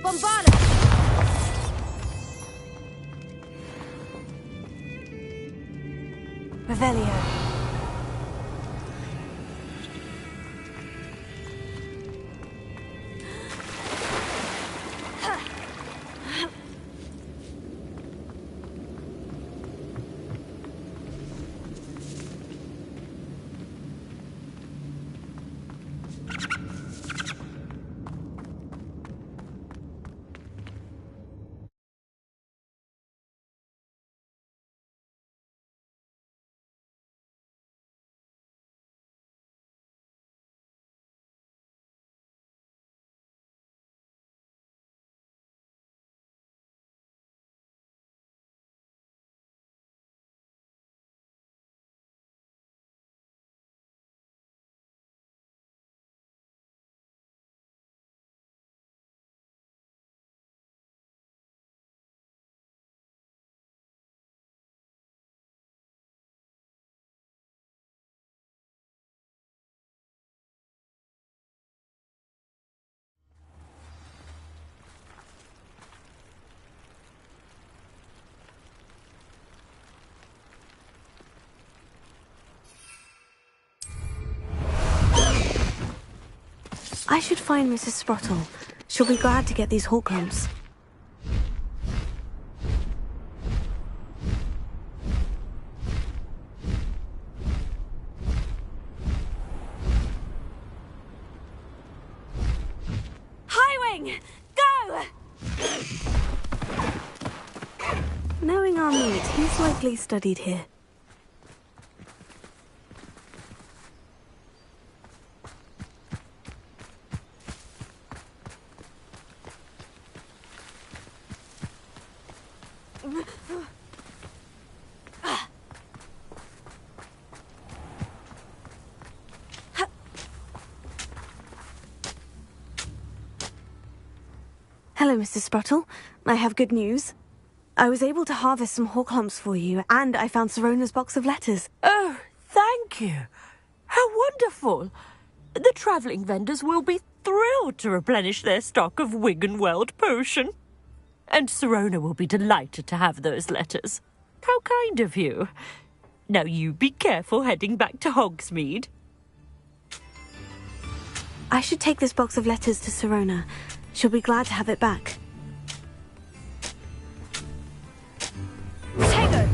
Bombarda! Revelio. I should find Mrs. Sprottle. She'll be glad to get these Hawklumps. Highwing! Go! Knowing our mate, he's likely studied here. Hello, Mrs. Sprottle. I have good news. I was able to harvest some Hawklumps for you, and I found Sirona's box of letters. Oh, thank you. How wonderful. The travelling vendors will be thrilled to replenish their stock of Wiggenweld potion. And Sirona will be delighted to have those letters. How kind of you. Now you be careful heading back to Hogsmeade. I should take this box of letters to Sirona. She'll be glad to have it back. Tego!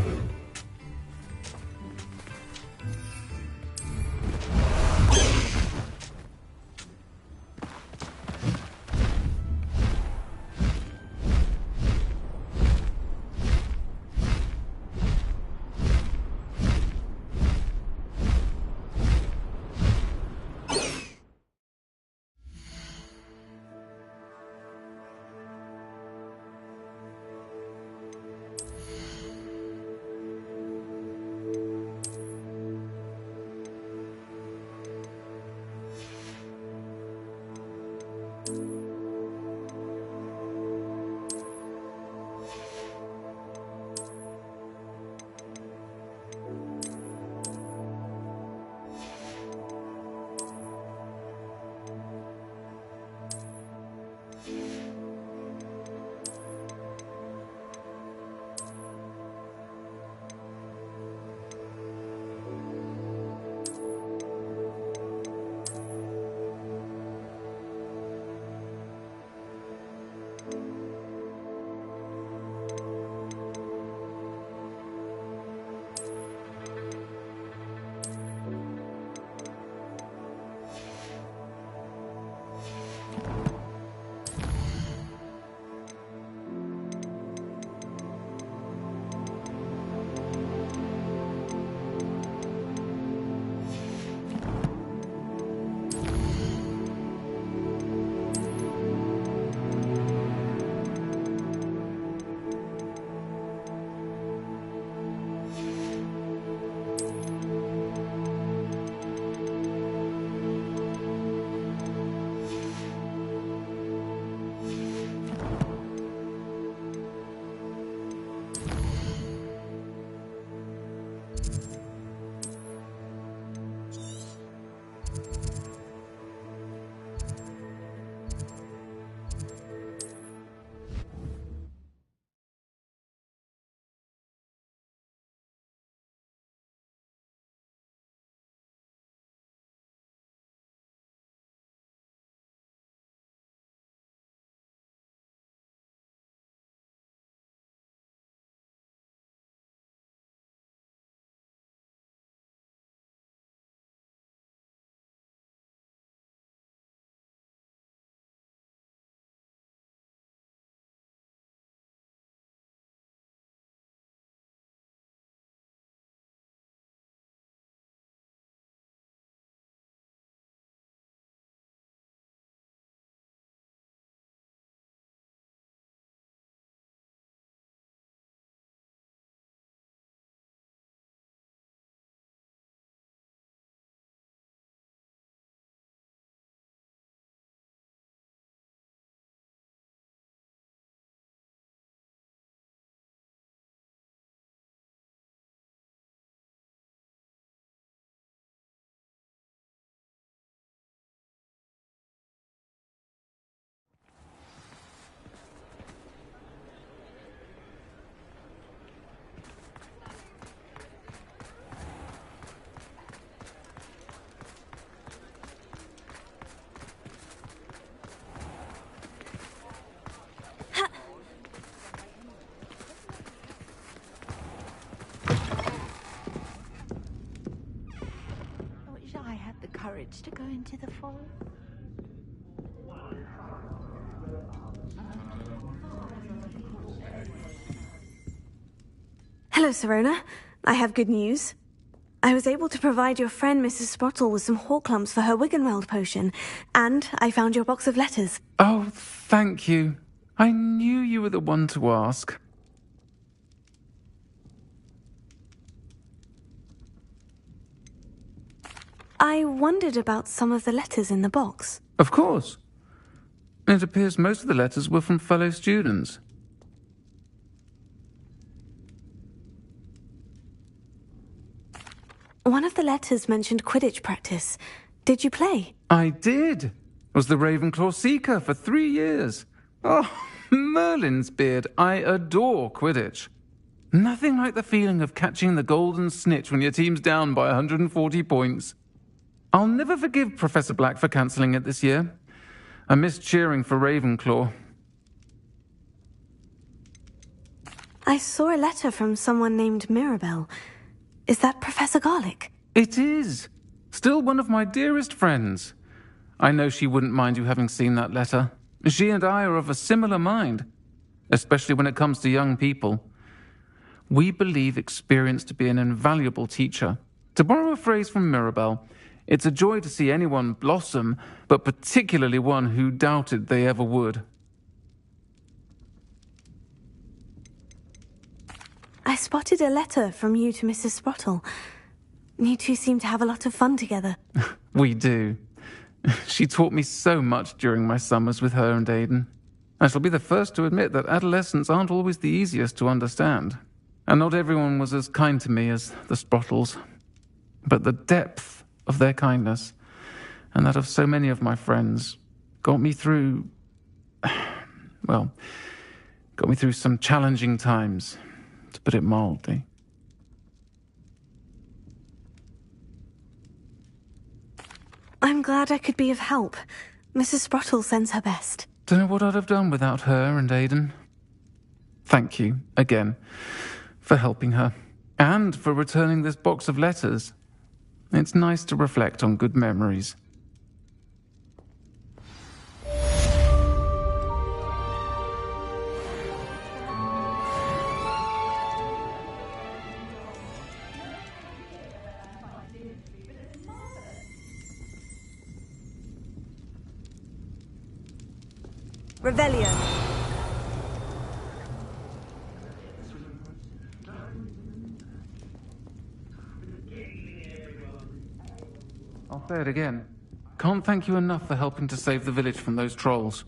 courage to go into the forest. Hello, Serona. I have good news. I was able to provide your friend Mrs. Sprottle with some Horklumps for her Wiggenweld potion, and I found your box of letters. Oh, thank you. I knew you were the one to ask. I wondered about some of the letters in the box. Of course. It appears most of the letters were from fellow students. One of the letters mentioned Quidditch practice. Did you play? I did. Was the Ravenclaw Seeker for 3 years. Oh, Merlin's beard. I adore Quidditch. Nothing like the feeling of catching the golden snitch when your team's down by 140 points. I'll never forgive Professor Black for cancelling it this year. I missed cheering for Ravenclaw. I saw a letter from someone named Mirabelle. Is that Professor Garlick? It is. Still one of my dearest friends. I know she wouldn't mind you having seen that letter. She and I are of a similar mind, especially when it comes to young people. We believe experience to be an invaluable teacher. To borrow a phrase from Mirabelle, it's a joy to see anyone blossom, but particularly one who doubted they ever would. I spotted a letter from you to Mrs. Sprottle. You two seem to have a lot of fun together. We do. She taught me so much during my summers with her and Aiden. I shall be the first to admit that adolescents aren't always the easiest to understand. And not everyone was as kind to me as the Sprottles. But the depth of their kindness, and that of so many of my friends, got me through... well, got me through some challenging times, to put it mildly. I'm glad I could be of help. Mrs. Sprottle sends her best. Don't know what I'd have done without her and Aiden. Thank you, again, for helping her, and for returning this box of letters. It's nice to reflect on good memories. Revelio. I'll say it again. Can't thank you enough for helping to save the village from those trolls.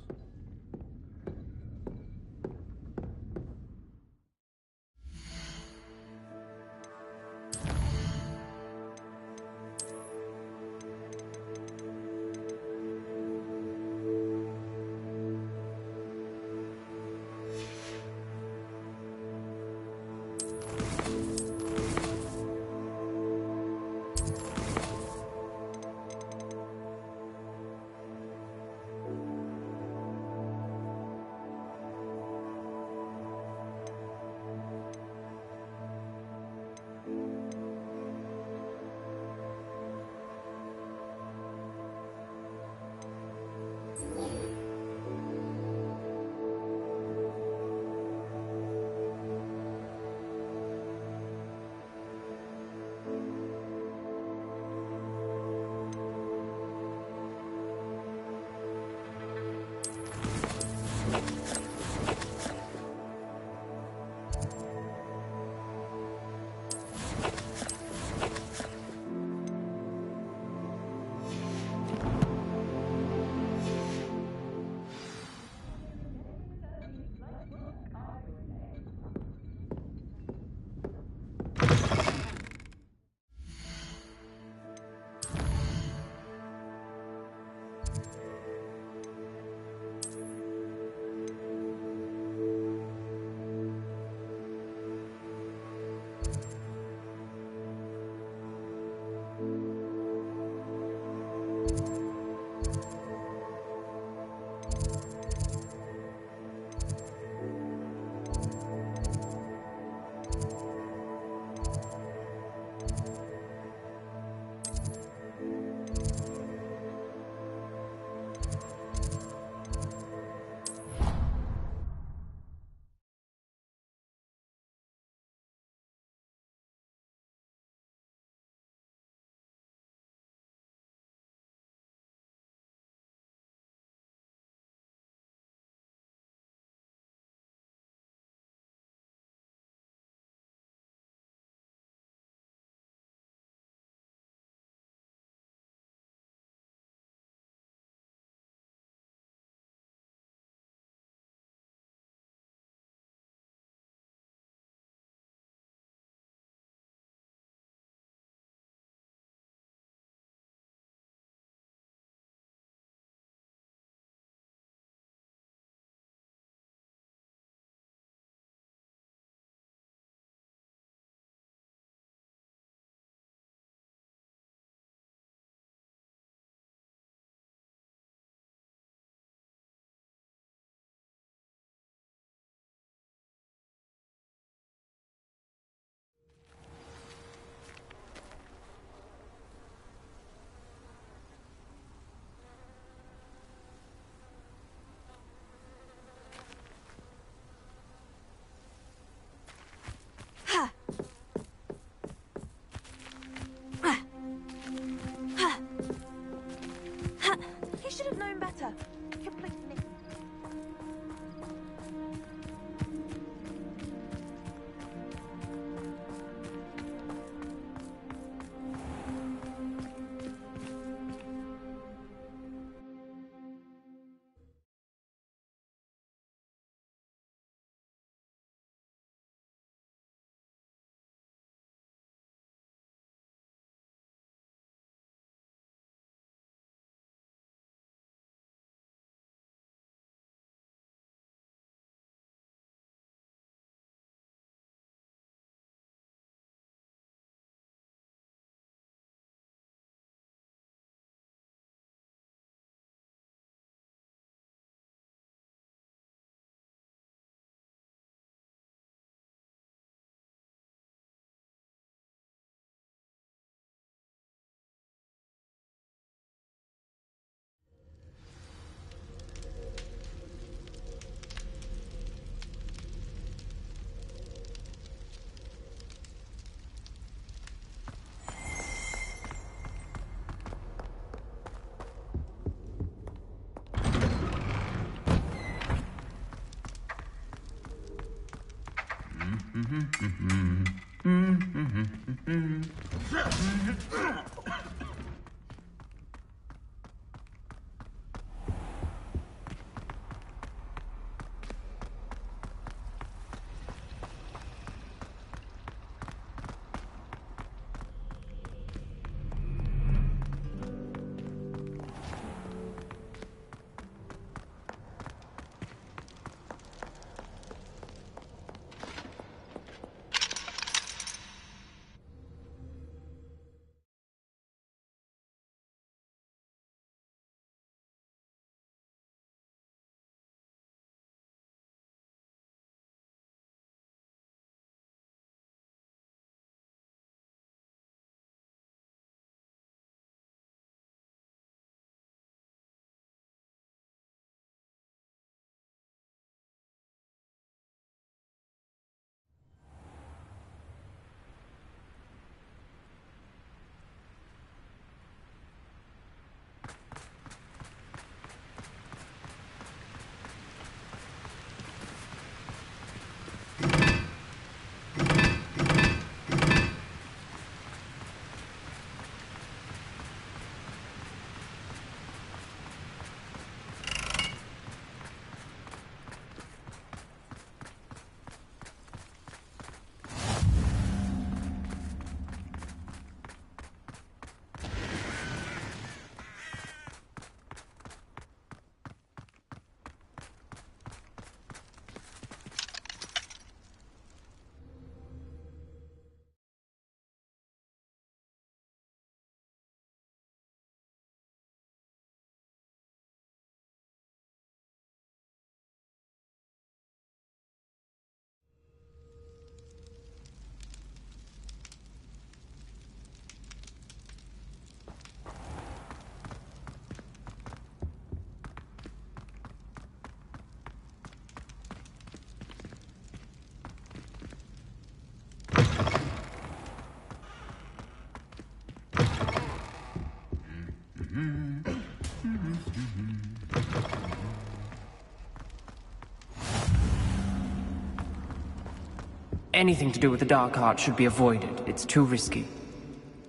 Anything to do with the Dark Art should be avoided. It's too risky.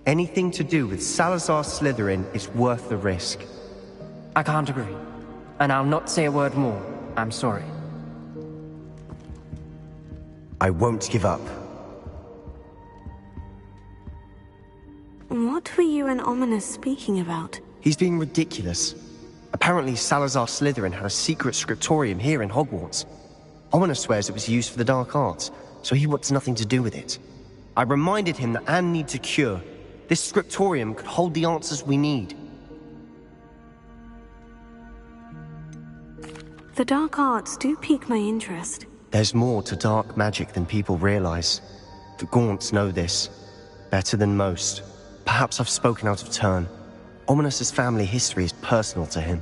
Anything to do with Salazar Slytherin is worth the risk. I can't agree. And I'll not say a word more. I'm sorry. I won't give up. What were you and Ominous speaking about? He's being ridiculous. Apparently Salazar Slytherin had a secret scriptorium here in Hogwarts. Ominous swears it was used for the Dark Arts, so he wants nothing to do with it. I reminded him that Anne needs a cure. This scriptorium could hold the answers we need. The Dark Arts do pique my interest. There's more to dark magic than people realize. The Gaunts know this. Better than most. Perhaps I've spoken out of turn. Ominous's family history is personal to him.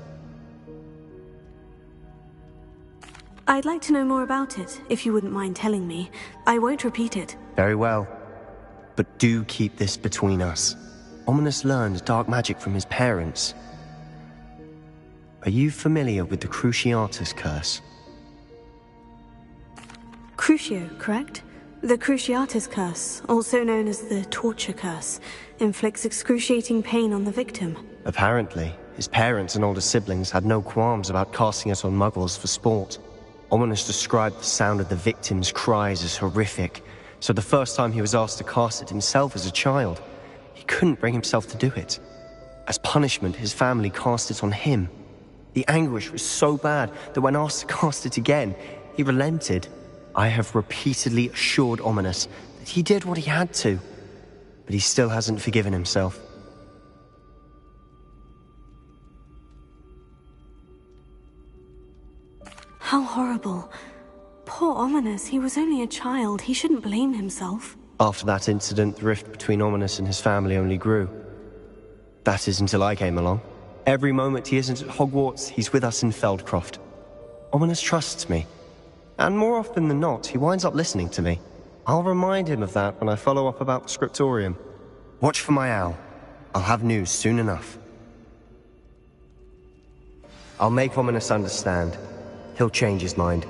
I'd like to know more about it, if you wouldn't mind telling me. I won't repeat it. Very well. But do keep this between us. Ominous learned dark magic from his parents. Are you familiar with the Cruciatus curse? Crucio, correct? The Cruciatus curse, also known as the torture curse, inflicts excruciating pain on the victim. Apparently, his parents and older siblings had no qualms about casting it on muggles for sport. Ominous described the sound of the victim's cries as horrific, so the first time he was asked to cast it himself as a child, he couldn't bring himself to do it. As punishment, his family cast it on him. The anguish was so bad that when asked to cast it again, he relented. I have repeatedly assured Ominous that he did what he had to, but he still hasn't forgiven himself. How horrible. Poor Ominous, he was only a child. He shouldn't blame himself. After that incident, the rift between Ominous and his family only grew. That is until I came along. Every moment he isn't at Hogwarts, he's with us in Feldcroft. Ominous trusts me. And more often than not, he winds up listening to me. I'll remind him of that when I follow up about the scriptorium. Watch for my owl. I'll have news soon enough. I'll make Ominous understand. He'll change his mind.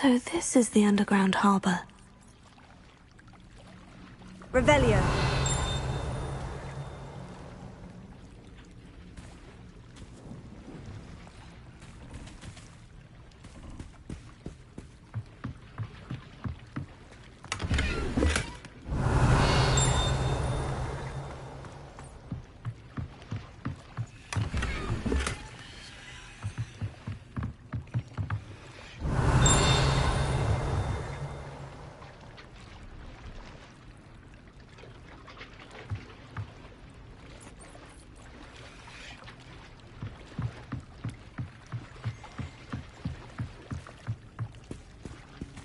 So this is the underground harbor. Revelio.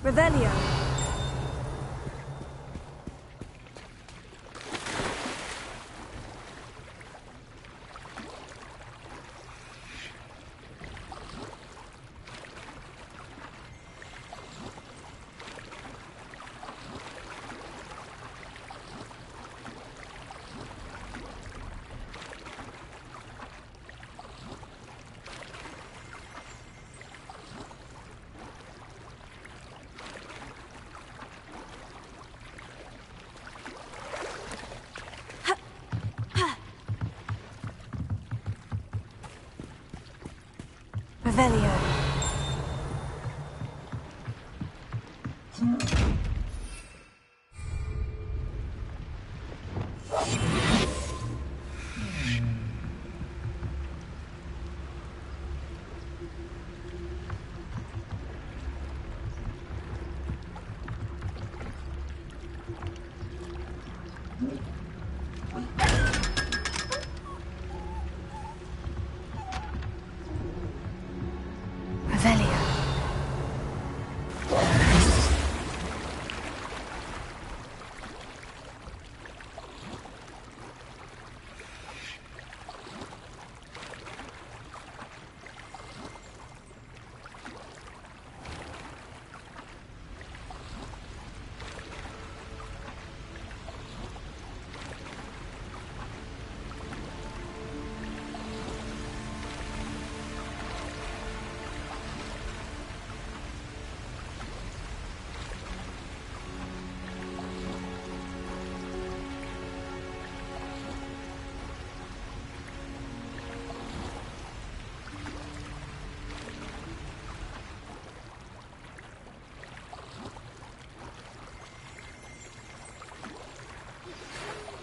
Revelio. Revelio. Revelio.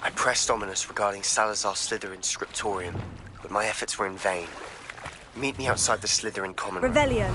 I pressed Ominous regarding Salazar Slytherin's scriptorium, but my efforts were in vain. Meet me outside the Slytherin common room. Revelio.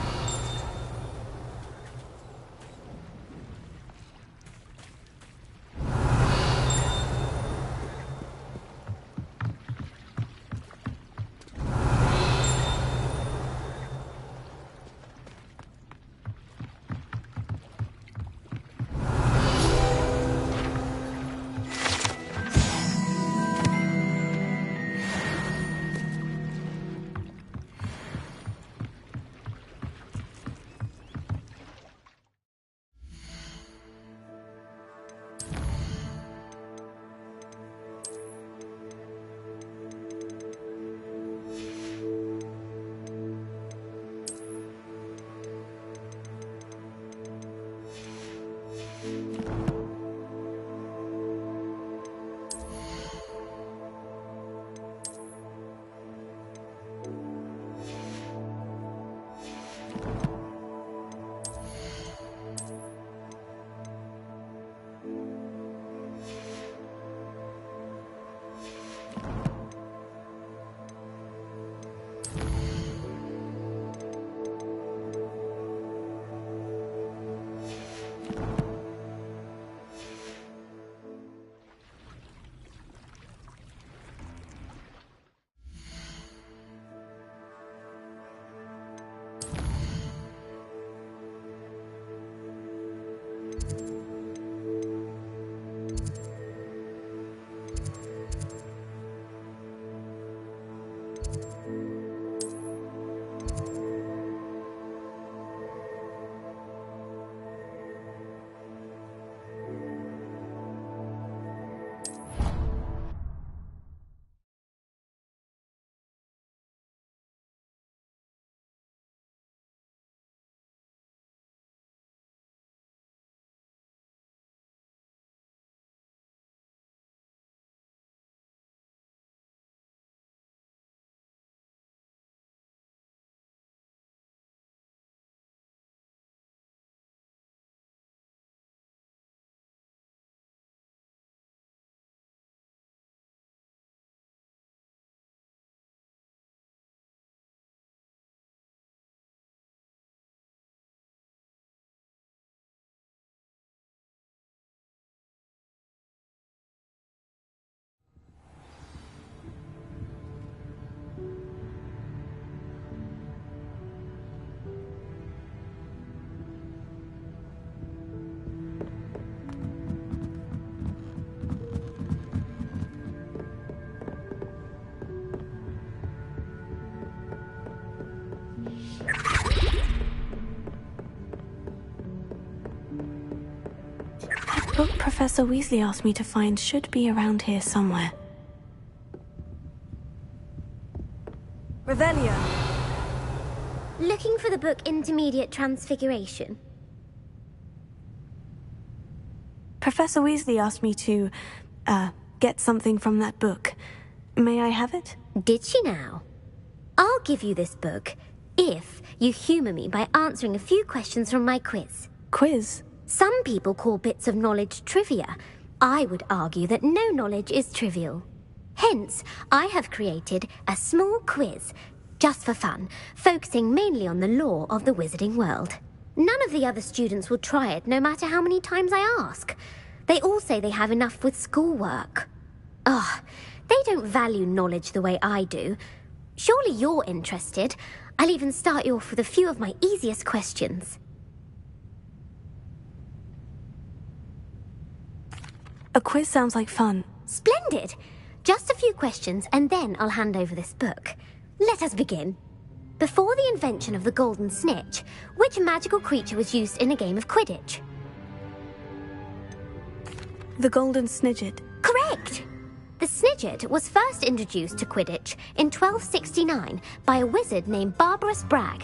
The book Professor Weasley asked me to find should be around here somewhere. Revelio. Looking for the book Intermediate Transfiguration? Professor Weasley asked me to, get something from that book. May I have it? Did she now? I'll give you this book. if you humour me by answering a few questions from my quiz. Quiz? Some people call bits of knowledge trivia. I would argue that no knowledge is trivial. Hence, I have created a small quiz, just for fun, focusing mainly on the lore of the wizarding world. None of the other students will try it, no matter how many times I ask. They all say they have enough with schoolwork. Ugh, they don't value knowledge the way I do. Surely you're interested. I'll even start you off with a few of my easiest questions. A quiz sounds like fun. Splendid! Just a few questions and then I'll hand over this book. Let us begin. Before the invention of the golden snitch, which magical creature was used in a game of Quidditch? The golden snidget. Correct! The snidget was first introduced to Quidditch in 1269 by a wizard named Barbarous Bragg.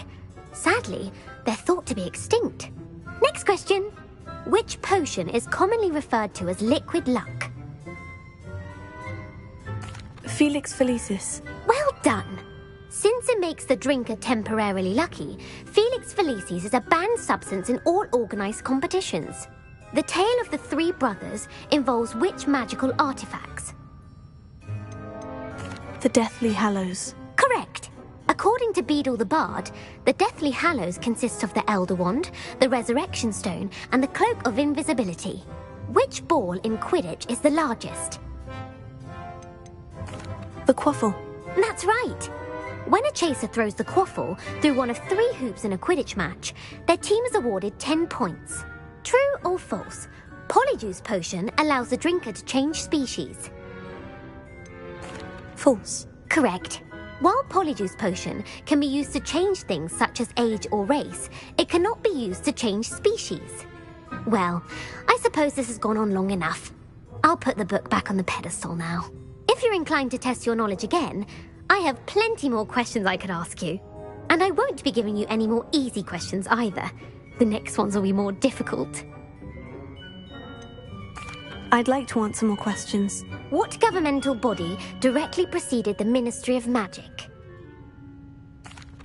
Sadly, they're thought to be extinct. Next question. Which potion is commonly referred to as liquid luck? Felix Felicis. Well done! Since it makes the drinker temporarily lucky, Felix Felicis is a banned substance in all organised competitions. The tale of the three brothers involves which magical artifacts? The Deathly Hallows. Correct! According to Beadle the Bard, the Deathly Hallows consists of the Elder Wand, the Resurrection Stone, and the Cloak of Invisibility. Which ball in Quidditch is the largest? The Quaffle. That's right! When a chaser throws the quaffle through one of 3 hoops in a Quidditch match, their team is awarded 10 points. True or false? Polyjuice potion allows the drinker to change species. False. Correct. While Polyjuice potion can be used to change things such as age or race, it cannot be used to change species. Well, I suppose this has gone on long enough. I'll put the book back on the pedestal now. If you're inclined to test your knowledge again, I have plenty more questions I could ask you. And I won't be giving you any more easy questions either. The next ones will be more difficult. I'd like to answer more questions. What governmental body directly preceded the Ministry of Magic?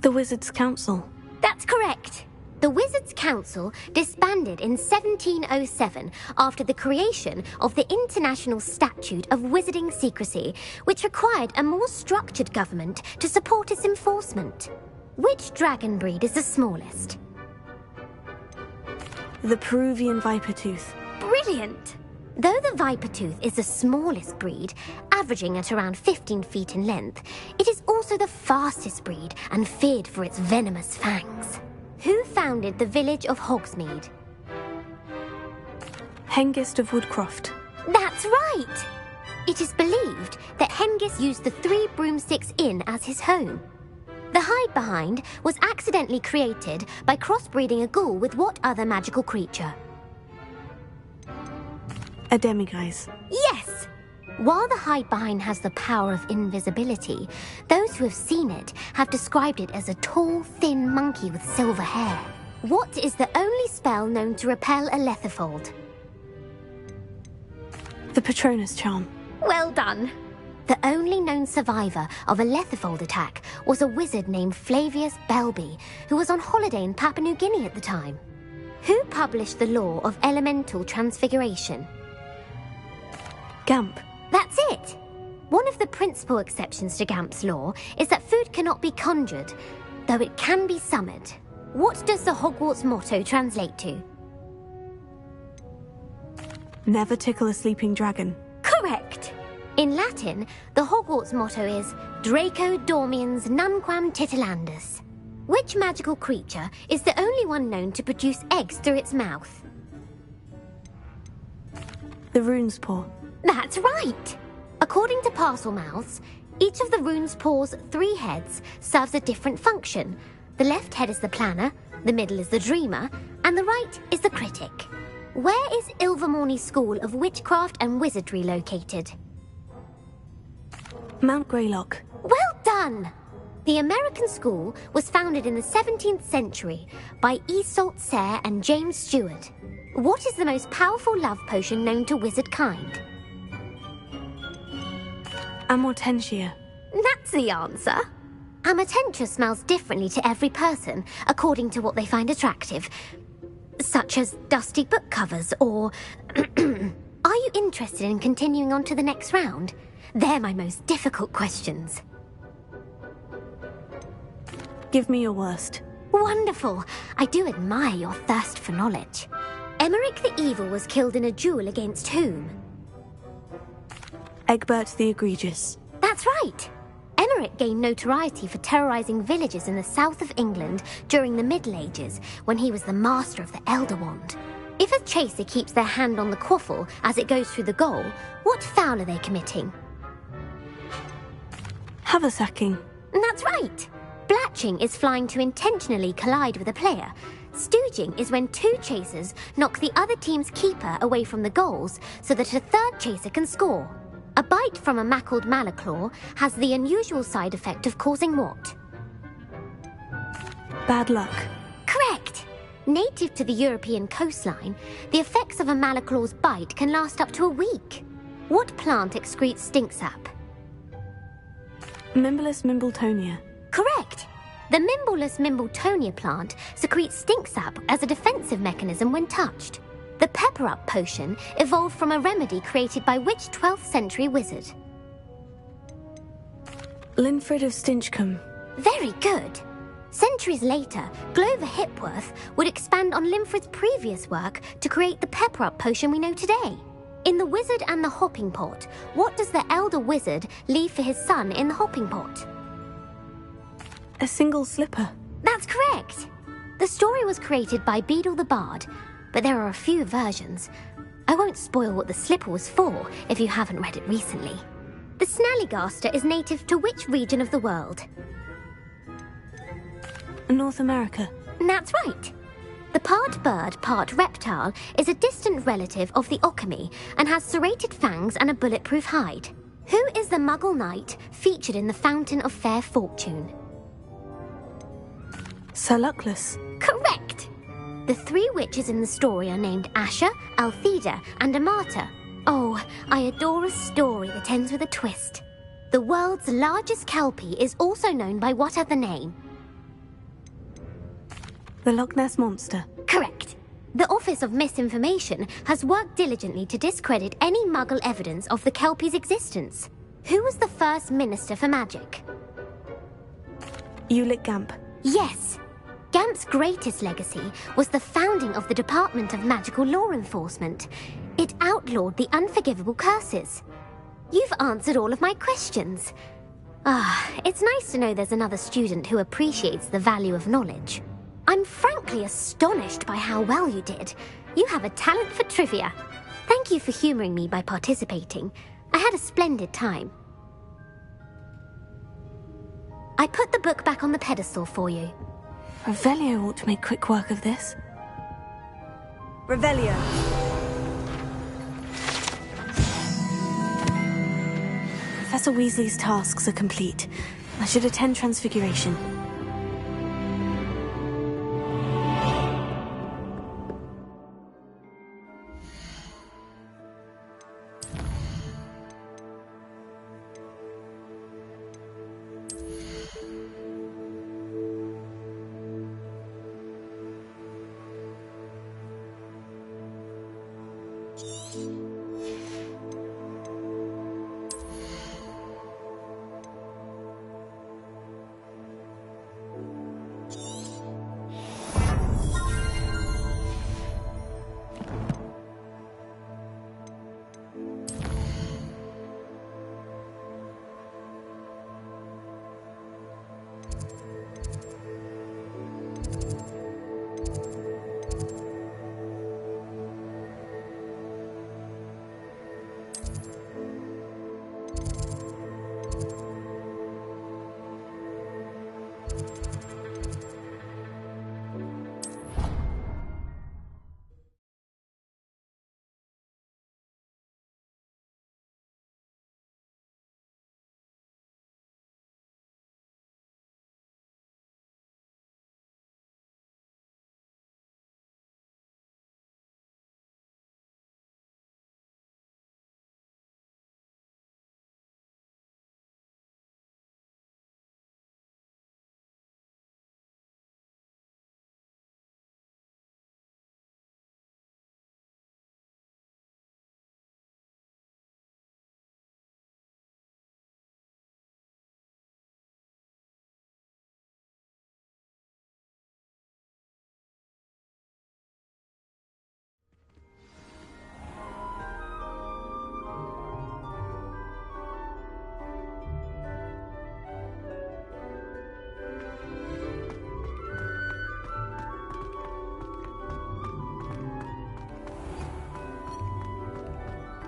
The Wizards' Council. That's correct. The Wizards' Council disbanded in 1707 after the creation of the International Statute of Wizarding Secrecy, which required a more structured government to support its enforcement. Which dragon breed is the smallest? The Peruvian Vipertooth. Brilliant! Though the Vipertooth is the smallest breed, averaging at around 15 feet in length, it is also the fastest breed and feared for its venomous fangs. Who founded the village of Hogsmeade? Hengist of Woodcroft. That's right! It is believed that Hengist used the 3 Broomsticks Inn as his home. The hide-behind was accidentally created by crossbreeding a ghoul with what other magical creature? A demiguise. Yes! While the hide-behind has the power of invisibility, those who have seen it have described it as a tall, thin monkey with silver hair. What is the only spell known to repel a lethifold? The Patronus Charm. Well done! The only known survivor of a lethifold attack was a wizard named Flavius Belby, who was on holiday in Papua New Guinea at the time. Who published the law of elemental transfiguration? Gamp. That's it! One of the principal exceptions to Gamp's law is that food cannot be conjured, though it can be summoned. What does the Hogwarts motto translate to? Never tickle a sleeping dragon. Correct! In Latin, the Hogwarts motto is Draco Dormiens Nunquam Titilandus. Which magical creature is the only one known to produce eggs through its mouth? The Rune's Paw. That's right! According to Parselmouths, each of the Rune's Paw's 3 heads serves a different function. The left head is the planner, the middle is the dreamer, and the right is the critic. Where is Ilvermorny School of Witchcraft and Wizardry located? Mount Greylock. Well done! The American school was founded in the 17th century by Iseult Sayre and James Stewart. What is the most powerful love potion known to wizard kind? Amortentia. That's the answer. Amitentia smells differently to every person, according to what they find attractive. Such as dusty book covers, or... Are you interested in continuing on to the next round? They're my most difficult questions. Give me your worst. Wonderful. I do admire your thirst for knowledge. Emmerich the Evil was killed in a duel against whom? Egbert the Egregious. That's right. Emmerich gained notoriety for terrorizing villages in the south of England during the Middle Ages, when he was the master of the Elder Wand. If a chaser keeps their hand on the quaffle as it goes through the goal, what foul are they committing? Haversacking. That's right. Blatching is flying to intentionally collide with a player. Stooging is when two chasers knock the other team's keeper away from the goals so that a third chaser can score. A bite from a mackled malaclaw has the unusual side effect of causing what? Bad luck. Correct. Native to the European coastline, the effects of a malaclaw's bite can last up to a week. What plant excretes stink sap? Mimblus mimbletonia. Correct. The Mimblus mimbletonia plant secretes stink sap as a defensive mechanism when touched. The pepper-up potion evolved from a remedy created by which 12th century wizard? Linfred of Stinchcombe. Very good. Centuries later, Glover Hipworth would expand on Linfred's previous work to create the pepper-up potion we know today. In The Wizard and the Hopping Pot, what does the elder wizard leave for his son in the hopping pot? A single slipper. That's correct. The story was created by Beadle the Bard, but there are a few versions. I won't spoil what the slipper was for if you haven't read it recently. The Snallygaster is native to which region of the world? North America. That's right. The part bird, part reptile is a distant relative of the Occamy and has serrated fangs and a bulletproof hide. Who is the Muggle knight featured in the Fountain of Fair Fortune? Sir Luckless. Correct! The three witches in the story are named Asher, Altheda, and Amata. Oh, I adore a story that ends with a twist. The world's largest kelpie is also known by what other name? The Loch Ness Monster. Correct. The Office of Misinformation has worked diligently to discredit any Muggle evidence of the kelpie's existence. Who was the first Minister for Magic? Ulick Gamp. Yes. Gamp's greatest legacy was the founding of the Department of Magical Law Enforcement. It outlawed the unforgivable curses. You've answered all of my questions. It's nice to know there's another student who appreciates the value of knowledge. I'm frankly astonished by how well you did. You have a talent for trivia. Thank you for humoring me by participating. I had a splendid time. I put the book back on the pedestal for you. Revelio ought to make quick work of this. Revelio. Professor Weasley's tasks are complete. I should attend Transfiguration.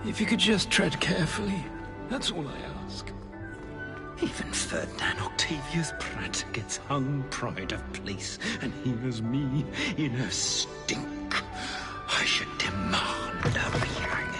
If you could just tread carefully, that's all I ask. Even Ferdinand Octavius Pratt gets hung pride of place, and here's me in a stink. I should demand a rehanging.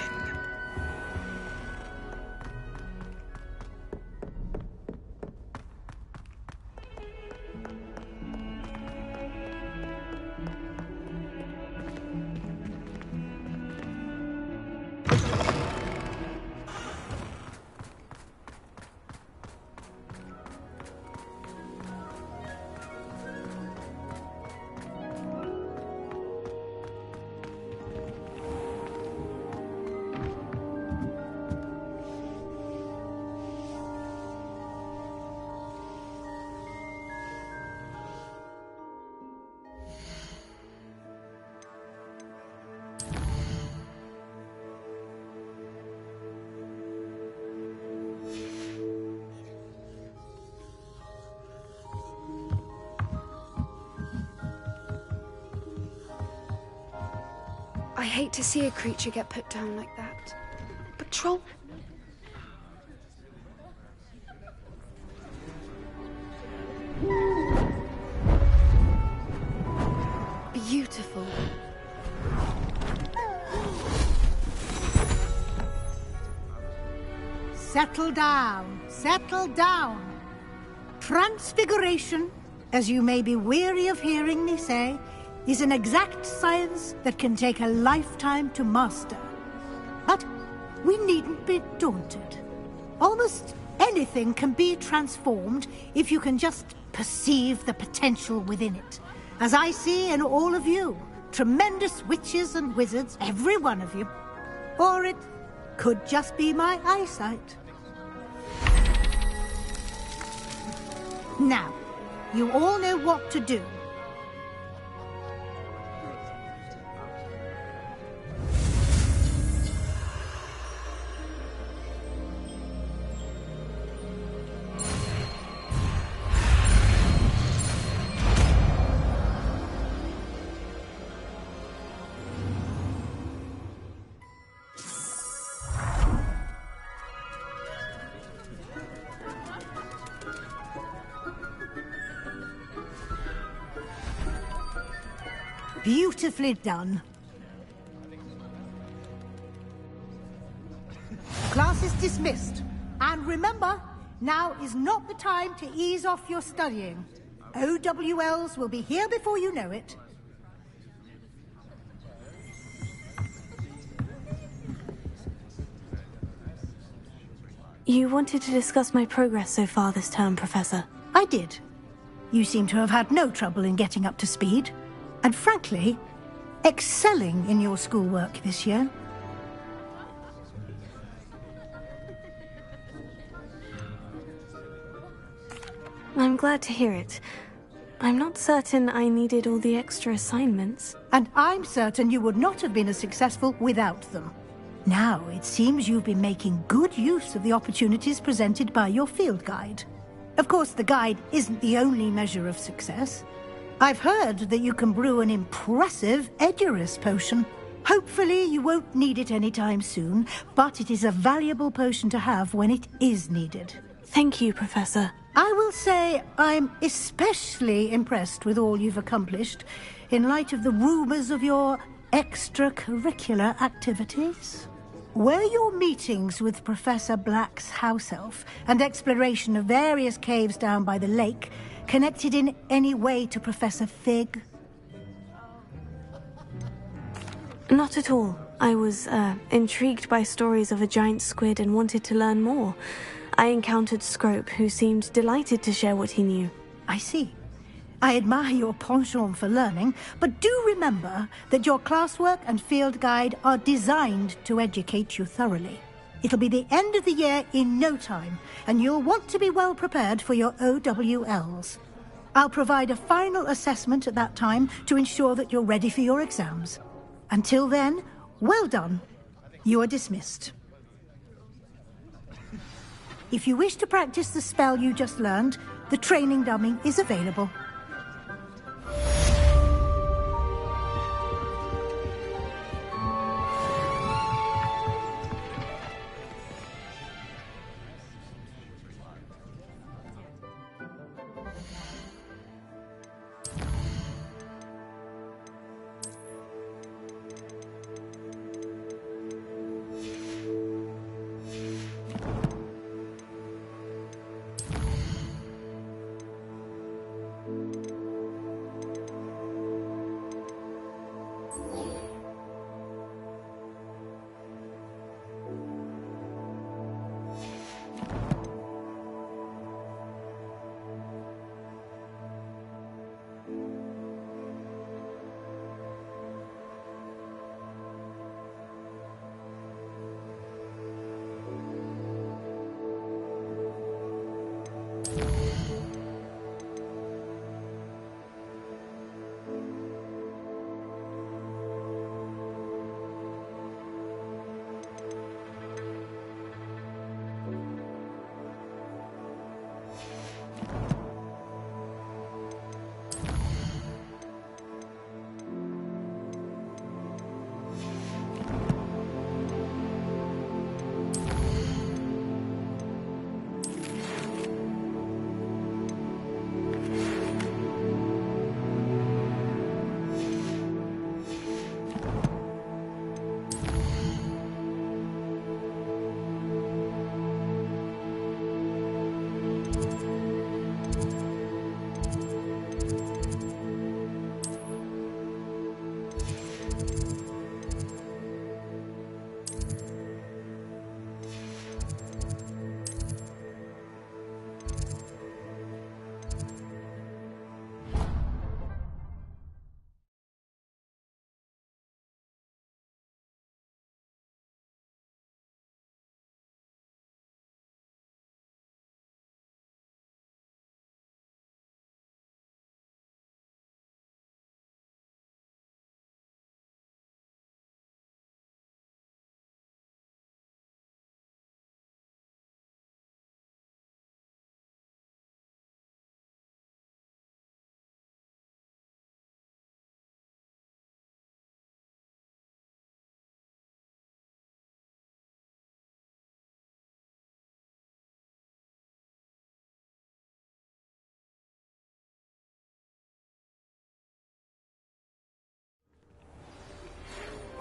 I hate to see a creature get put down like that. But Troll... Beautiful. Settle down, settle down. Transfiguration, as you may be weary of hearing me say, is an exact science that can take a lifetime to master. But we needn't be daunted. Almost anything can be transformed if you can just perceive the potential within it. As I see in all of you, tremendous witches and wizards, every one of you. Or it could just be my eyesight. Now, you all know what to do. Beautifully done. Class is dismissed. And remember, now is not the time to ease off your studying. OWLs will be here before you know it. You wanted to discuss my progress so far this term, Professor. I did. You seem to have had no trouble in getting up to speed. And frankly, excelling in your schoolwork this year. I'm glad to hear it. I'm not certain I needed all the extra assignments. And I'm certain you would not have been as successful without them. Now, it seems you've been making good use of the opportunities presented by your field guide. Of course, the guide isn't the only measure of success. I've heard that you can brew an impressive Edurus potion. Hopefully you won't need it anytime soon, but it is a valuable potion to have when it is needed. Thank you, Professor. I will say I'm especially impressed with all you've accomplished in light of the rumors of your extracurricular activities. Were your meetings with Professor Black's house elf and exploration of various caves down by the lake connected in any way to Professor Fig? Not at all. I was intrigued by stories of a giant squid and wanted to learn more. I encountered Scrope, who seemed delighted to share what he knew. I see. I admire your penchant for learning, but do remember that your classwork and field guide are designed to educate you thoroughly. It'll be the end of the year in no time, and you'll want to be well prepared for your OWLs. I'll provide a final assessment at that time to ensure that you're ready for your exams. Until then, well done. You are dismissed. If you wish to practice the spell you just learned, the training dummy is available.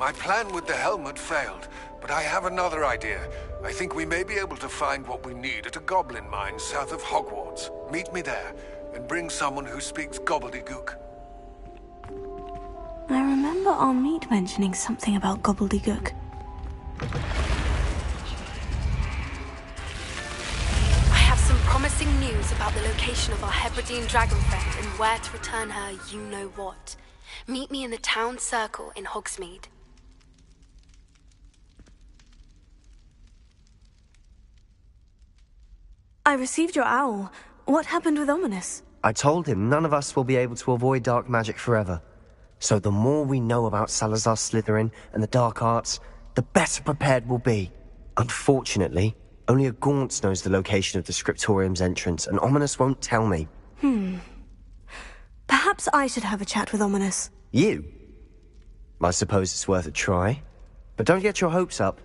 My plan with the helmet failed, but I have another idea. I think we may be able to find what we need at a goblin mine south of Hogwarts. Meet me there, and bring someone who speaks gobbledygook. I remember our meet mentioning something about gobbledygook. I have some promising news about the location of our Hebridean dragon friend and where to return her you-know-what. Meet me in the town circle in Hogsmeade. I received your owl. What happened with Ominous? I told him none of us will be able to avoid dark magic forever. So the more we know about Salazar Slytherin and the dark arts, the better prepared we'll be. Unfortunately, only a Gaunt knows the location of the Scriptorium's entrance, and Ominous won't tell me. Perhaps I should have a chat with Ominous. You? I suppose it's worth a try. But don't get your hopes up.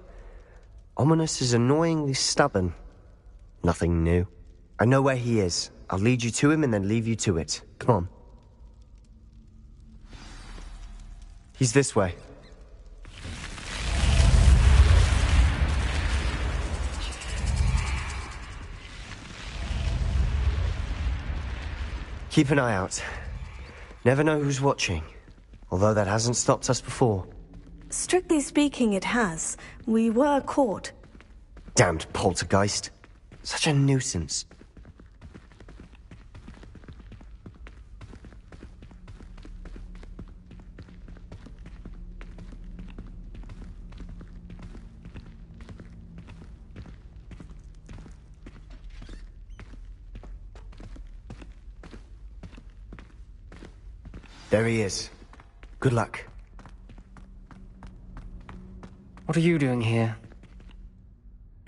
Ominous is annoyingly stubborn. Nothing new. I know where he is. I'll lead you to him and then leave you to it. Come on. He's this way. Keep an eye out. Never know who's watching. Although that hasn't stopped us before. Strictly speaking, it has. We were caught. Damned poltergeist. Such a nuisance. There he is. Good luck. What are you doing here?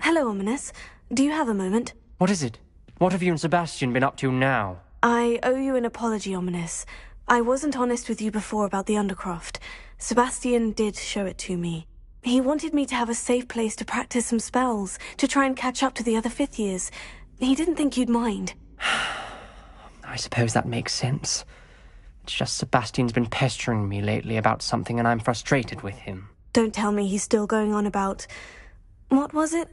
Hello, Ominous. Do you have a moment? What is it? What have you and Sebastian been up to now? I owe you an apology, Ominous. I wasn't honest with you before about the Undercroft. Sebastian did show it to me. He wanted me to have a safe place to practice some spells, to try and catch up to the other fifth years. He didn't think you'd mind. I suppose that makes sense. It's just Sebastian's been pestering me lately about something and I'm frustrated with him. Don't tell me he's still going on about... What was it?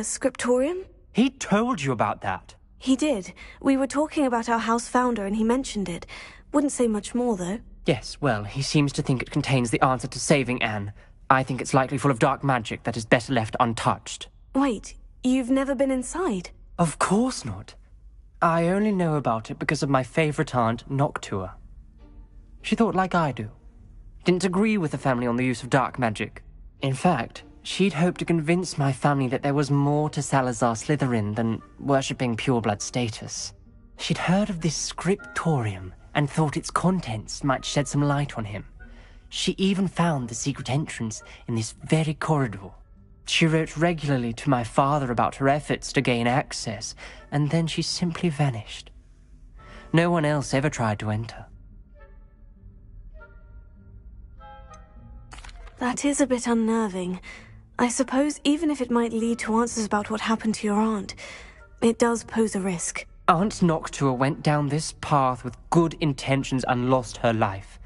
Scriptorium? He told you about that? He did. We were talking about our house founder and he mentioned it. Wouldn't say much more, though. Yes, well, he seems to think it contains the answer to saving Anne. I think it's likely full of dark magic that is better left untouched. Wait, you've never been inside? Of course not. I only know about it because of my favourite aunt, Noctua. She thought like I do. Didn't agree with the family on the use of dark magic. In fact, she'd hoped to convince my family that there was more to Salazar Slytherin than worshipping pureblood status. She'd heard of this scriptorium and thought its contents might shed some light on him. She even found the secret entrance in this very corridor. She wrote regularly to my father about her efforts to gain access, and then she simply vanished. No one else ever tried to enter. That is a bit unnerving. I suppose even if it might lead to answers about what happened to your aunt, it does pose a risk. Aunt Noctua went down this path with good intentions and lost her life.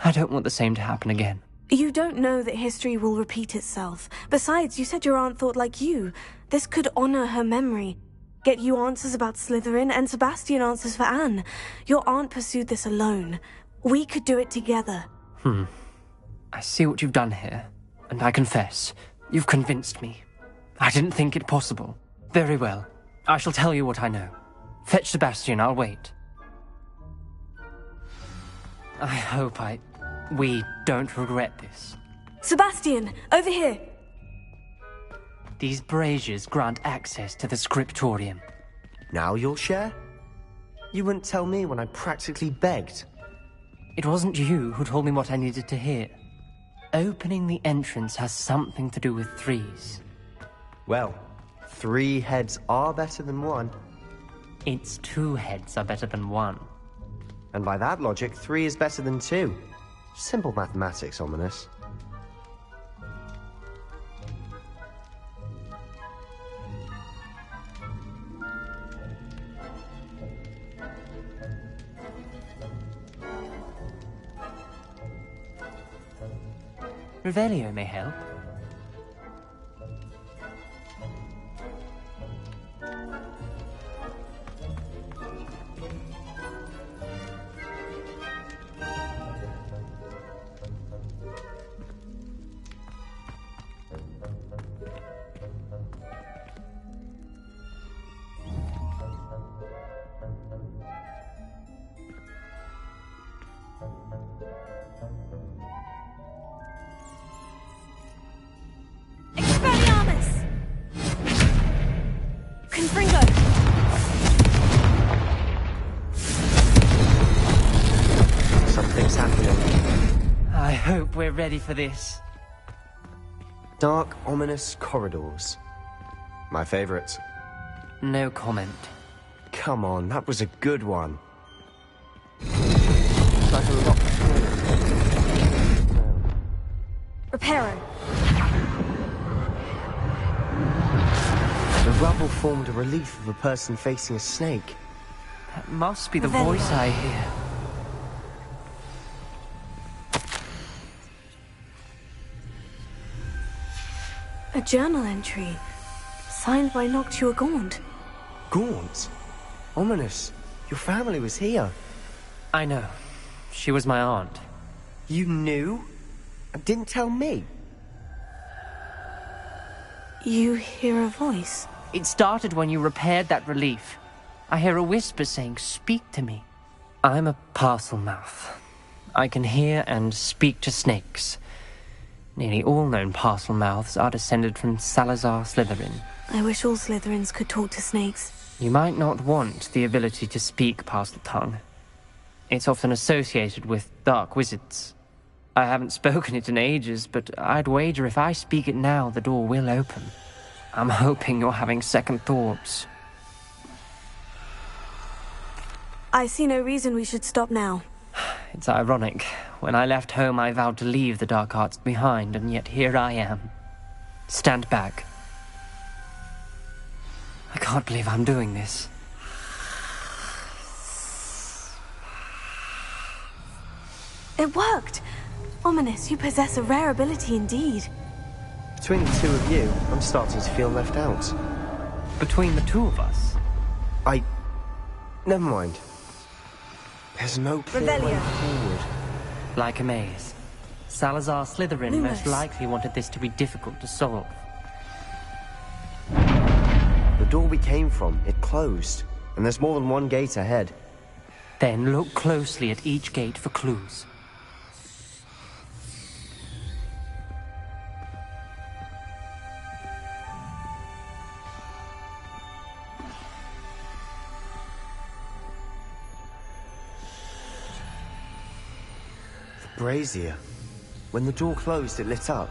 I don't want the same to happen again. You don't know that history will repeat itself. Besides, you said your aunt thought like you. This could honor her memory. Get you answers about Slytherin and Sebastian answers for Anne. Your aunt pursued this alone. We could do it together. I see what you've done here, and I confess, you've convinced me. I didn't think it possible. Very well. I shall tell you what I know. Fetch Sebastian, I'll wait. I hope we don't regret this. Sebastian, over here! These braziers grant access to the scriptorium. Now you'll share? You wouldn't tell me when I practically begged. It wasn't you who told me what I needed to hear. Opening the entrance has something to do with threes. Well, 3 heads are better than 1. It's 2 heads are better than 1. And by that logic, 3 is better than 2. Simple mathematics, Ominous. Revelio may help. Something's happening. I hope we're ready for this. Dark, ominous corridors. My favorite. No comment. Come on, that was a good one. Like a locked door. Reparo. The rubble formed a relief of a person facing a snake. That must be the voice I hear. A journal entry, signed by Noctua Gaunt. Gaunt? Ominous. Your family was here. I know. She was my aunt. You knew? And didn't tell me? You hear a voice? It started when you repaired that relief. I hear a whisper saying, "Speak to me." I'm a parcel mouth. I can hear and speak to snakes. Nearly all known parcel mouths are descended from Salazar Slytherin. I wish all Slytherins could talk to snakes. You might not want the ability to speak parcel tongue. It's often associated with dark wizards. I haven't spoken it in ages, but I'd wager if I speak it now, the door will open. I'm hoping you're having second thoughts. I see no reason we should stop now. It's ironic. When I left home, I vowed to leave the dark arts behind, and yet here I am. Stand back. I can't believe I'm doing this. It worked! Ominous, you possess a rare ability indeed. Between the two of you, I'm starting to feel left out. Between the two of us? Never mind. There's no clear way forward. Like a maze. Salazar Slytherin most likely wanted this to be difficult to solve. The door we came from, it closed. And there's more than one gate ahead. Then look closely at each gate for clues. Brazier. When the door closed, it lit up.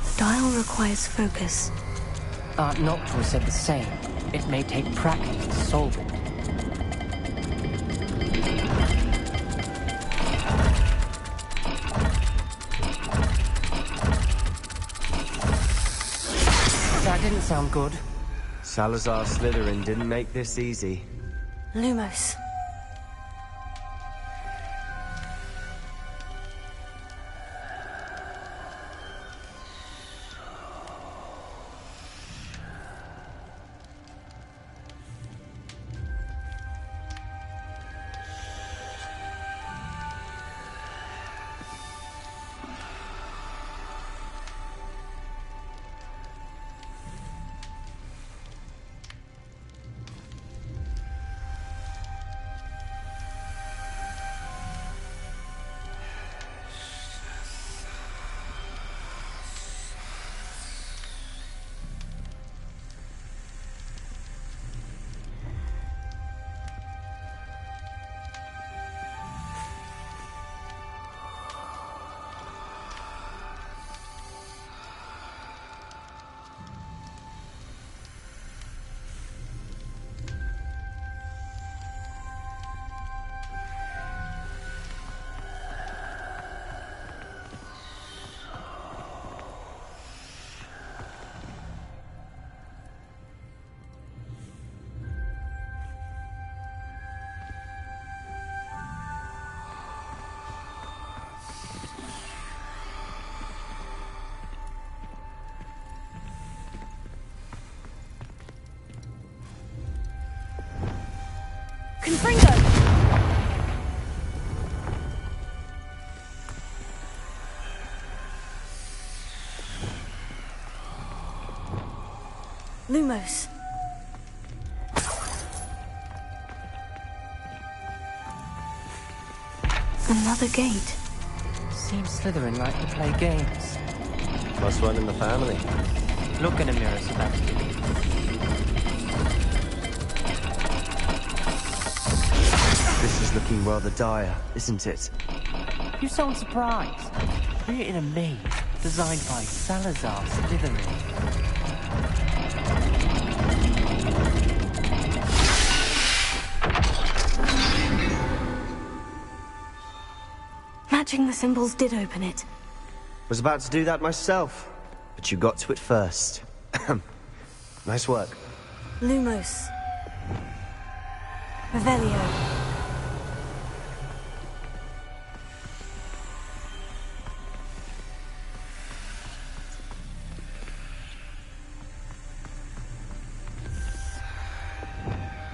The dial requires focus. Aunt Noctua said the same. It may take practice to solve it. That didn't sound good. Salazar Slytherin didn't make this easy. Lumos. Confringo! Lumos. Another gate. Seems Slytherin like to play games. Must run in the family. Look in a mirror, Sebastian. This is looking rather dire, isn't it? You sound surprised. We're in a maze designed by Salazar Slytherin. Matching the symbols did open it. Was about to do that myself, but you got to it first. Nice work. Lumos. Revelio.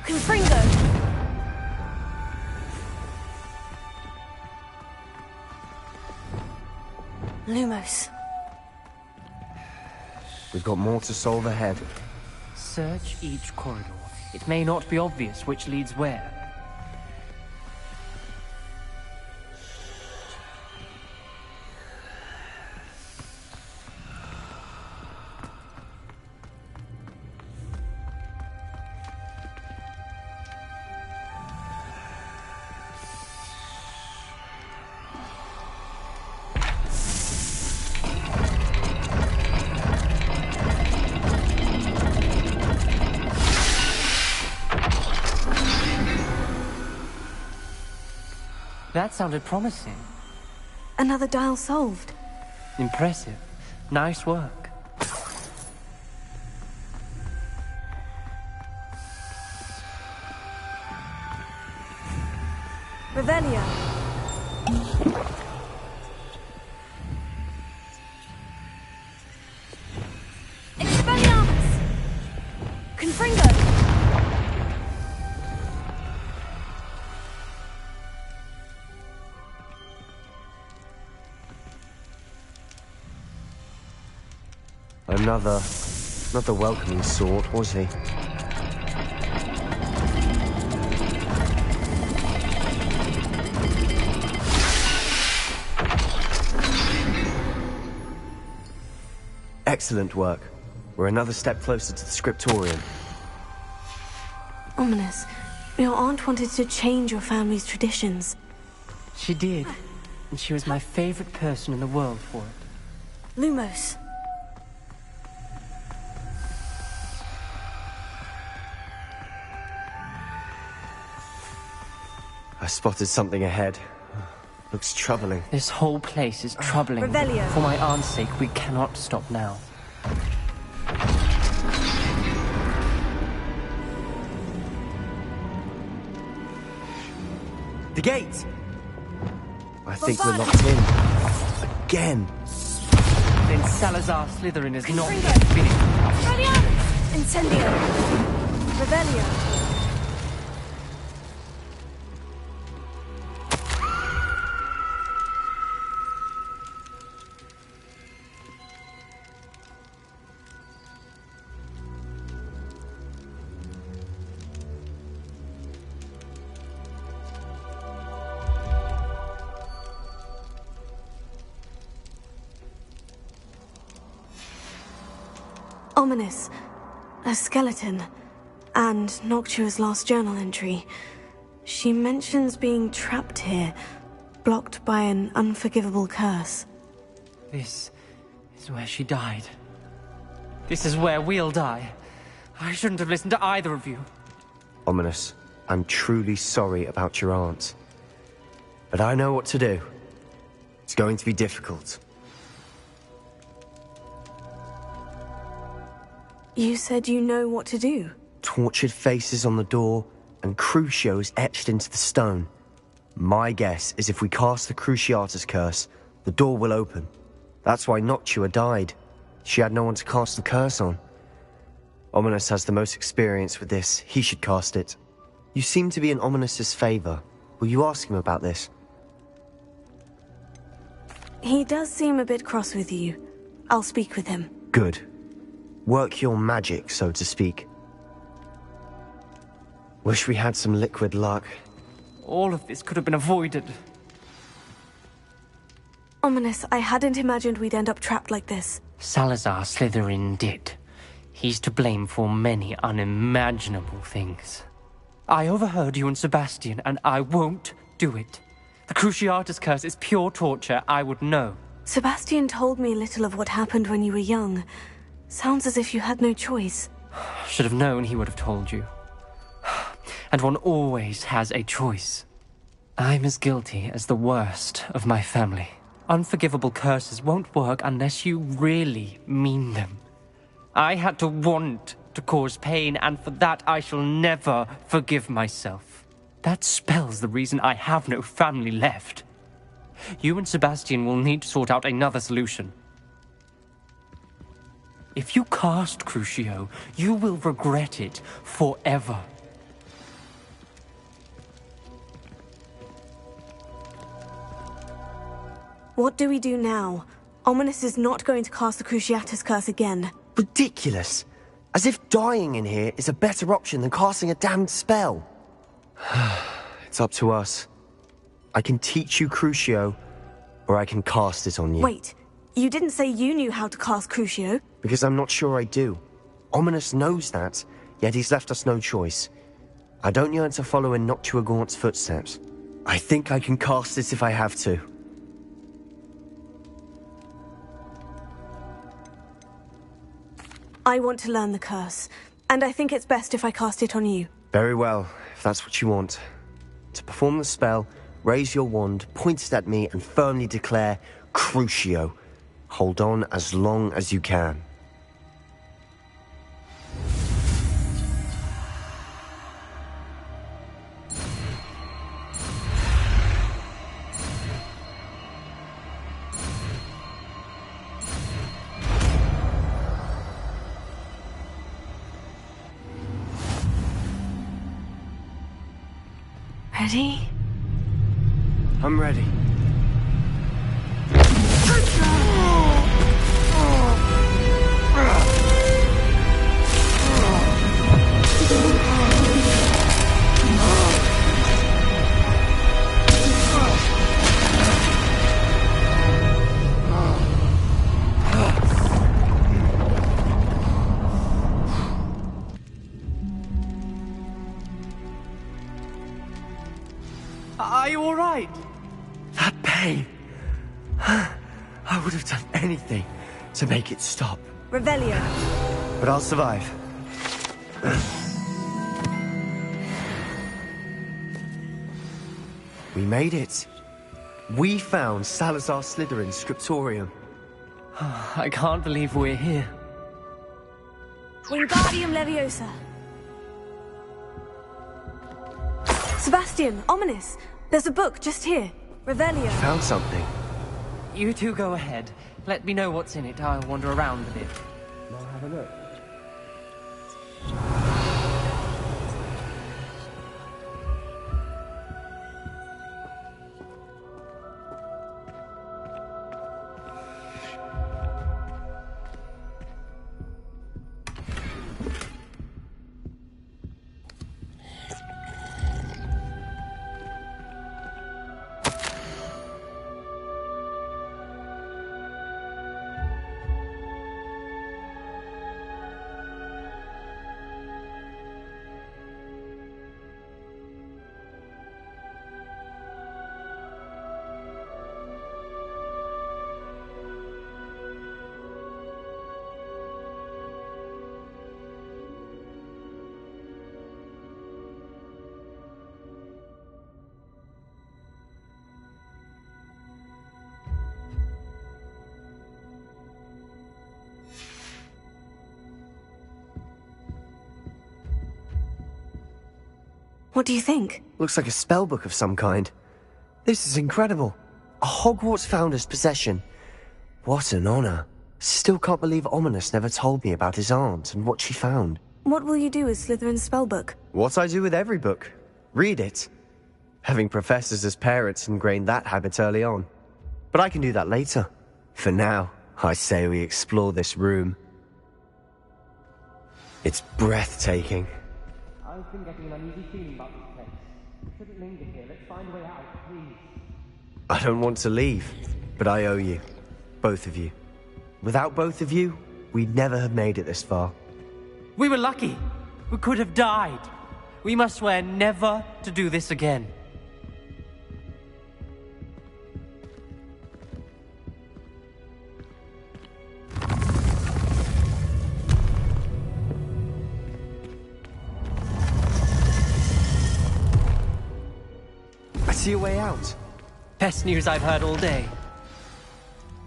Confringo! Lumos. We've got more to solve ahead. Search each corridor. It may not be obvious which leads where. That sounded promising. Another dial solved. Impressive. Nice work. Revelio. Expelliarmus! Confringo! Another welcoming sort, was he? Excellent work. We're another step closer to the scriptorium. Ominous. Your aunt wanted to change your family's traditions. She did. And she was my favorite person in the world for it. Lumos. I spotted something ahead. Looks troubling. This whole place is troubling. Revelio. For my aunt's sake, we cannot stop now. The gate! I think we're locked in. Again! Then Salazar Slytherin is not yet finished. Incendio. Revelio. Ominous. A skeleton. And Noctua's last journal entry. She mentions being trapped here, blocked by an unforgivable curse. This is where she died. This is where we'll die. I shouldn't have listened to either of you. Ominous, I'm truly sorry about your aunt. But I know what to do. It's going to be difficult. You said you know what to do. Tortured faces on the door, and Crucio is etched into the stone. My guess is if we cast the Cruciatus curse, the door will open. That's why Noctua died. She had no one to cast the curse on. Ominous has the most experience with this. He should cast it. You seem to be in Ominous's favor. Will you ask him about this? He does seem a bit cross with you. I'll speak with him. Good. Work your magic, so to speak. Wish we had some liquid luck. All of this could have been avoided. Ominous, I hadn't imagined we'd end up trapped like this. Salazar Slytherin did. He's to blame for many unimaginable things. I overheard you and Sebastian, and I won't do it. The Cruciatus curse is pure torture, I would know. Sebastian told me a little of what happened when you were young. Sounds as if you had no choice. Should have known he would have told you. And one always has a choice. I'm as guilty as the worst of my family. Unforgivable curses won't work unless you really mean them. I had to want to cause pain, and for that I shall never forgive myself. That spells the reason I have no family left. You and Sebastian will need to sort out another solution. If you cast Crucio, you will regret it forever. What do we do now? Ominous is not going to cast the Cruciatus curse again. Ridiculous. As if dying in here is a better option than casting a damned spell. It's up to us. I can teach you Crucio, or I can cast it on you. Wait, you didn't say you knew how to cast Crucio? Because I'm not sure I do. Ominous knows that, yet he's left us no choice. I don't yearn to follow in Noctua Gaunt's footsteps. I think I can cast it if I have to. I want to learn the curse, and I think it's best if I cast it on you. Very well, if that's what you want. To perform the spell, raise your wand, point it at me, and firmly declare, Crucio. Hold on as long as you can. Ready? I'm ready. Are you all right? That pain. I would have done anything to make it stop. Revelio. But I'll survive. We made it. We found Salazar Slytherin's scriptorium. I can't believe we're here. Wingardium Leviosa. Sebastian, Ominous. There's a book just here. Revelio. Found something. You two go ahead. Let me know what's in it. I'll wander around a bit. Now have a look. What do you think? Looks like a spellbook of some kind. This is incredible. A Hogwarts founder's possession. What an honor. Still can't believe Ominous never told me about his aunt and what she found. What will you do with Slytherin's spellbook? What I do with every book. Read it. Having professors as parents ingrained that habit early on. But I can do that later. For now, I say we explore this room. It's breathtaking. I've been getting an uneasy feeling about this place. We shouldn't linger here. Let's find a way out, please. I don't want to leave, but I owe you. Both of you. Without both of you, we'd never have made it this far. We were lucky. We could have died. We must swear never to do this again. I see a way out. Best news I've heard all day.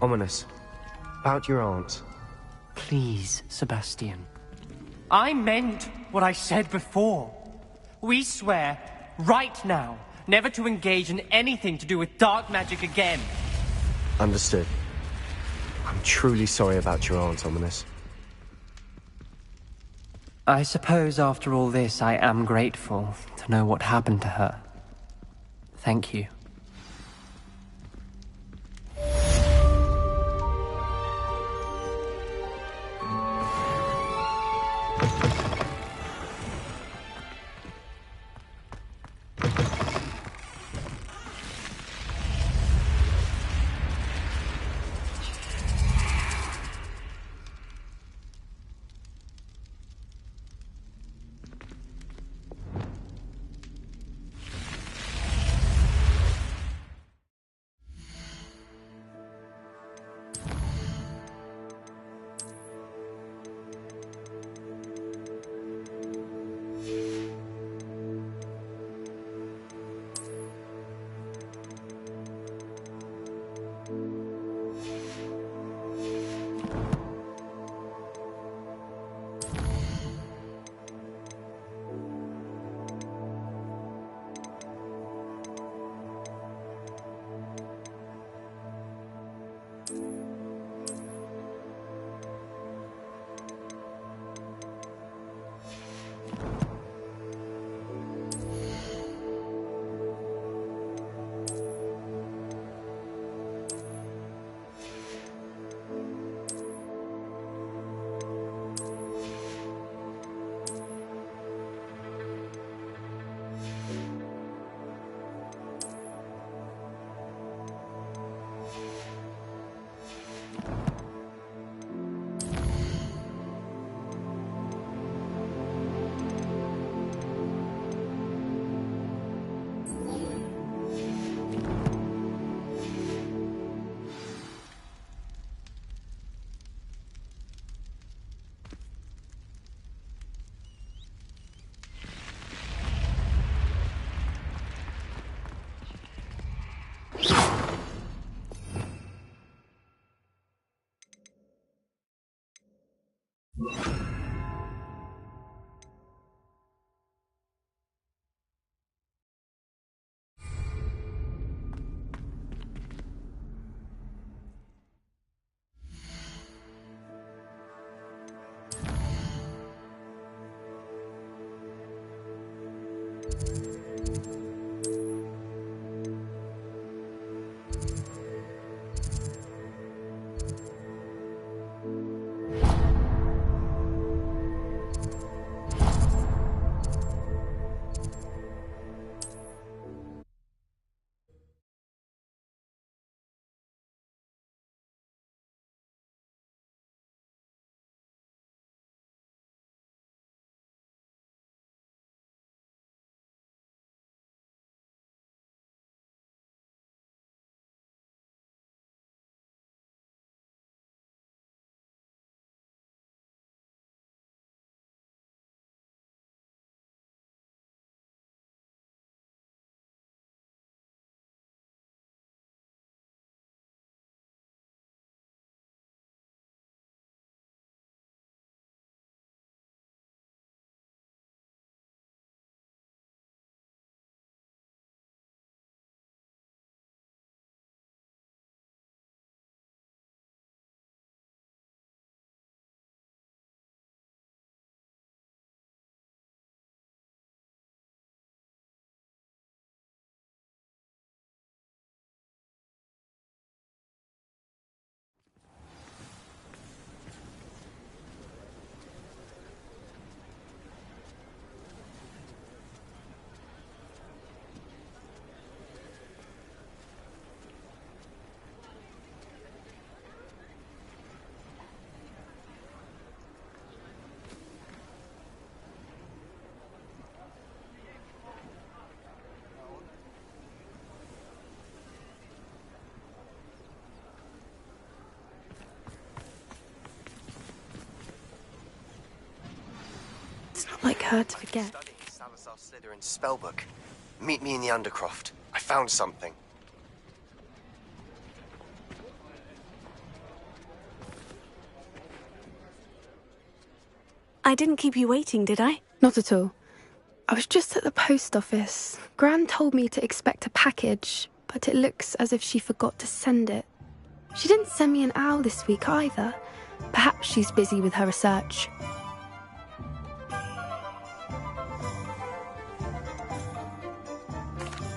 Ominous. About your aunt. Please, Sebastian. I meant what I said before. We swear, right now, never to engage in anything to do with dark magic again. Understood. I'm truly sorry about your aunt, Ominous. I suppose after all this, I am grateful to know what happened to her. Thank you. not like her to forget. Studying Salazar Slytherin's spellbook. Meet me in the Undercroft. I found something. I didn't keep you waiting, did I? Not at all. I was just at the post office. Gran told me to expect a package, but it looks as if she forgot to send it. She didn't send me an owl this week either. Perhaps she's busy with her research.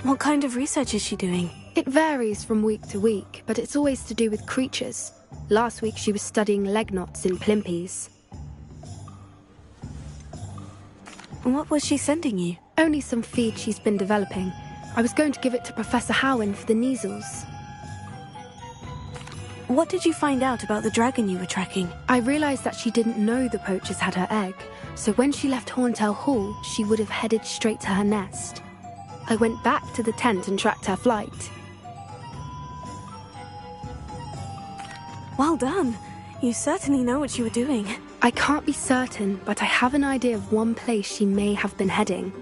What kind of research is she doing? It varies from week to week, but it's always to do with creatures. Last week she was studying leg knots in plimpies. What was she sending you? Only some feed she's been developing. I was going to give it to Professor Howin for the measles. What did you find out about the dragon you were tracking? I realised that she didn't know the poachers had her egg, so when she left Horntail Hall, she would have headed straight to her nest. I went back to the tent and tracked her flight. Well done. You certainly know what you were doing. I can't be certain, but I have an idea of one place she may have been heading.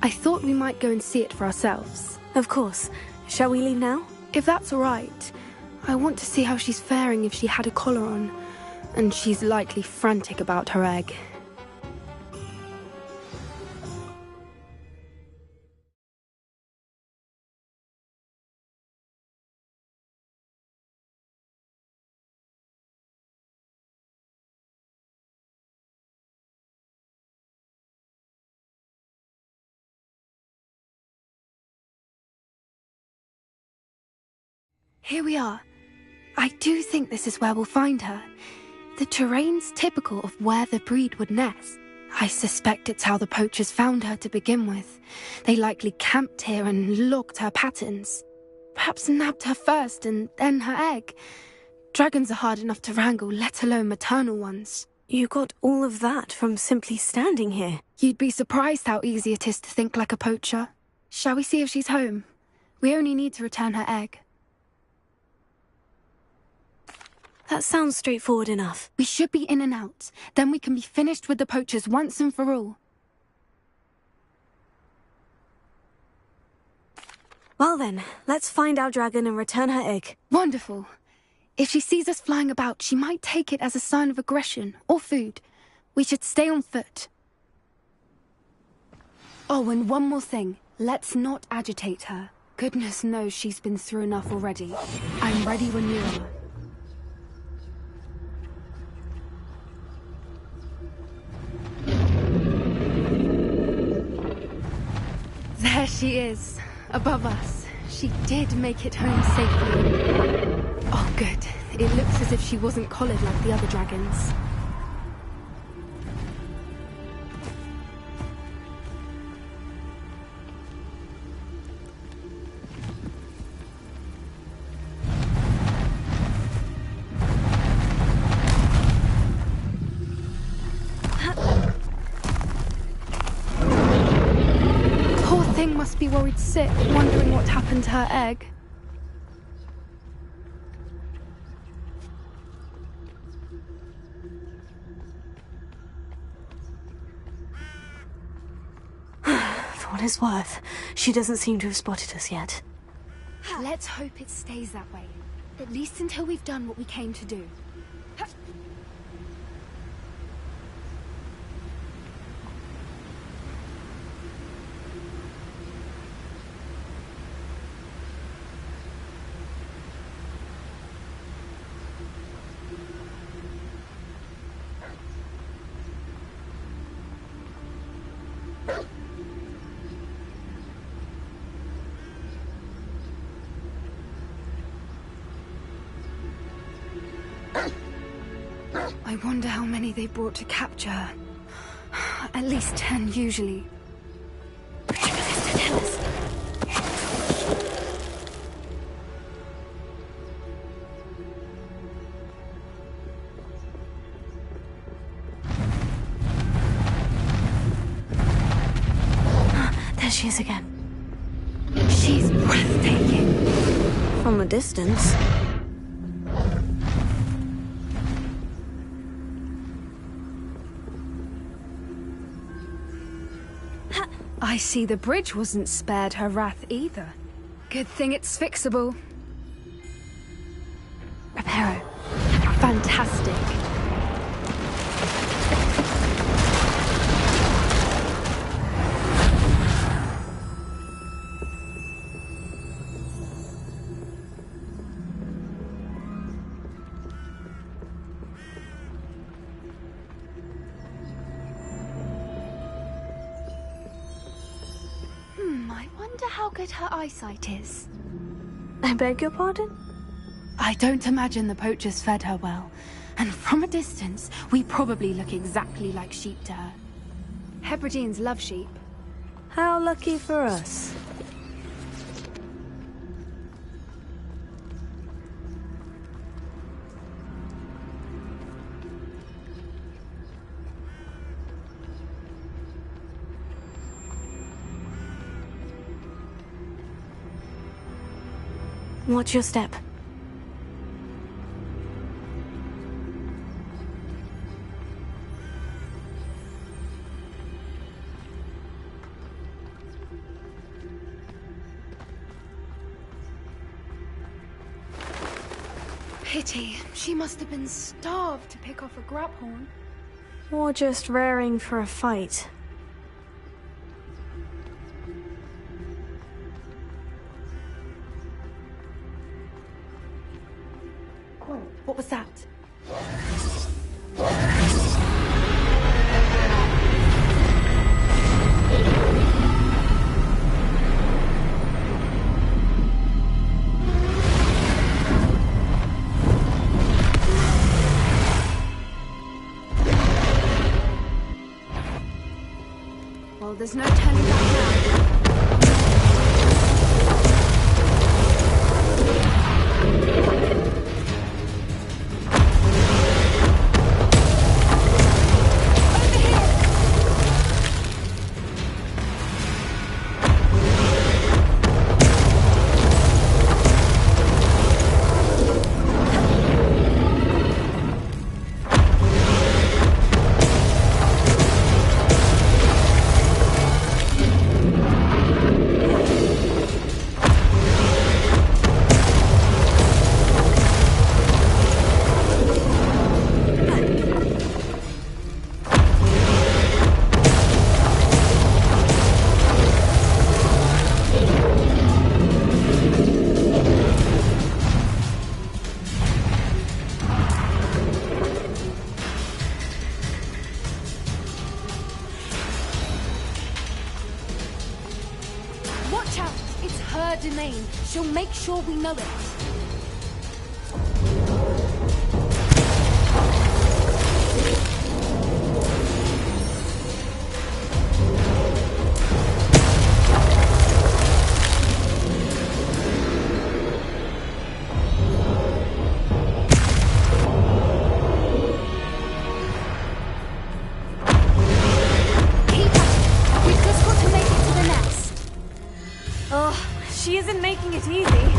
I thought we might go and see it for ourselves. Of course. Shall we leave now? If that's all right. I want to see how she's faring if she had a collar on. And she's likely frantic about her egg. Here we are. I do think this is where we'll find her. The terrain's typical of where the breed would nest. I suspect it's how the poachers found her to begin with. They likely camped here and logged her patterns. Perhaps nabbed her first and then her egg. Dragons are hard enough to wrangle, let alone maternal ones. You got all of that from simply standing here. You'd be surprised how easy it is to think like a poacher. Shall we see if she's home? We only need to return her egg. That sounds straightforward enough. We should be in and out. Then we can be finished with the poachers once and for all. Well then, let's find our dragon and return her egg. Wonderful. If she sees us flying about, she might take it as a sign of aggression or food. We should stay on foot. Oh, and one more thing. Let's not agitate her. Goodness knows she's been through enough already. I'm ready when you are. There she is, above us. She did make it home safely. Oh, good. It looks as if she wasn't collared like the other dragons. Must be worried sick, wondering what happened to her egg. For what it's worth, she doesn't seem to have spotted us yet. Let's hope it stays that way. At least until we've done what we came to do. I wonder how many they brought to capture her. At least 10, usually. There she is again. She's breathtaking. From a distance. I see the bridge wasn't spared her wrath either. Good thing it's fixable. Reparo. Fantastic. I wonder how good her eyesight is. I beg your pardon? I don't imagine the poachers fed her well. And from a distance, we probably look exactly like sheep to her. Hebrideans love sheep. How lucky for us. Watch your step. Pity. She must have been starved to pick off a grubhorn. Or just raring for a fight. What was that? Well, there's no turning back now. Watch out! It's her domain. She'll make sure we know it. She isn't making it easy.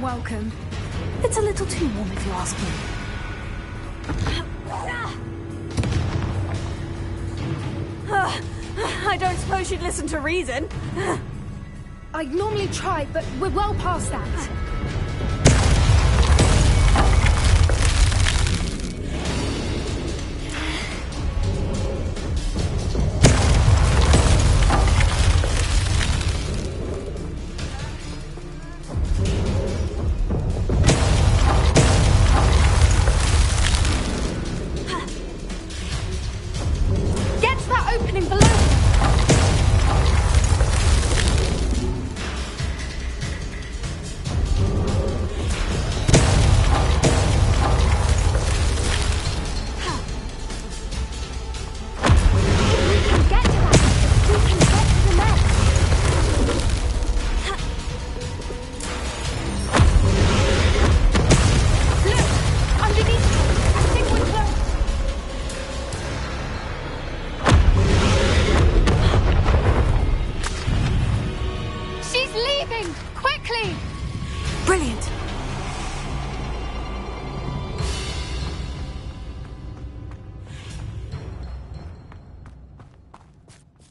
Welcome. It's a little too warm if you ask me. I don't suppose you'd listen to reason. I'd normally try, but we're well past that.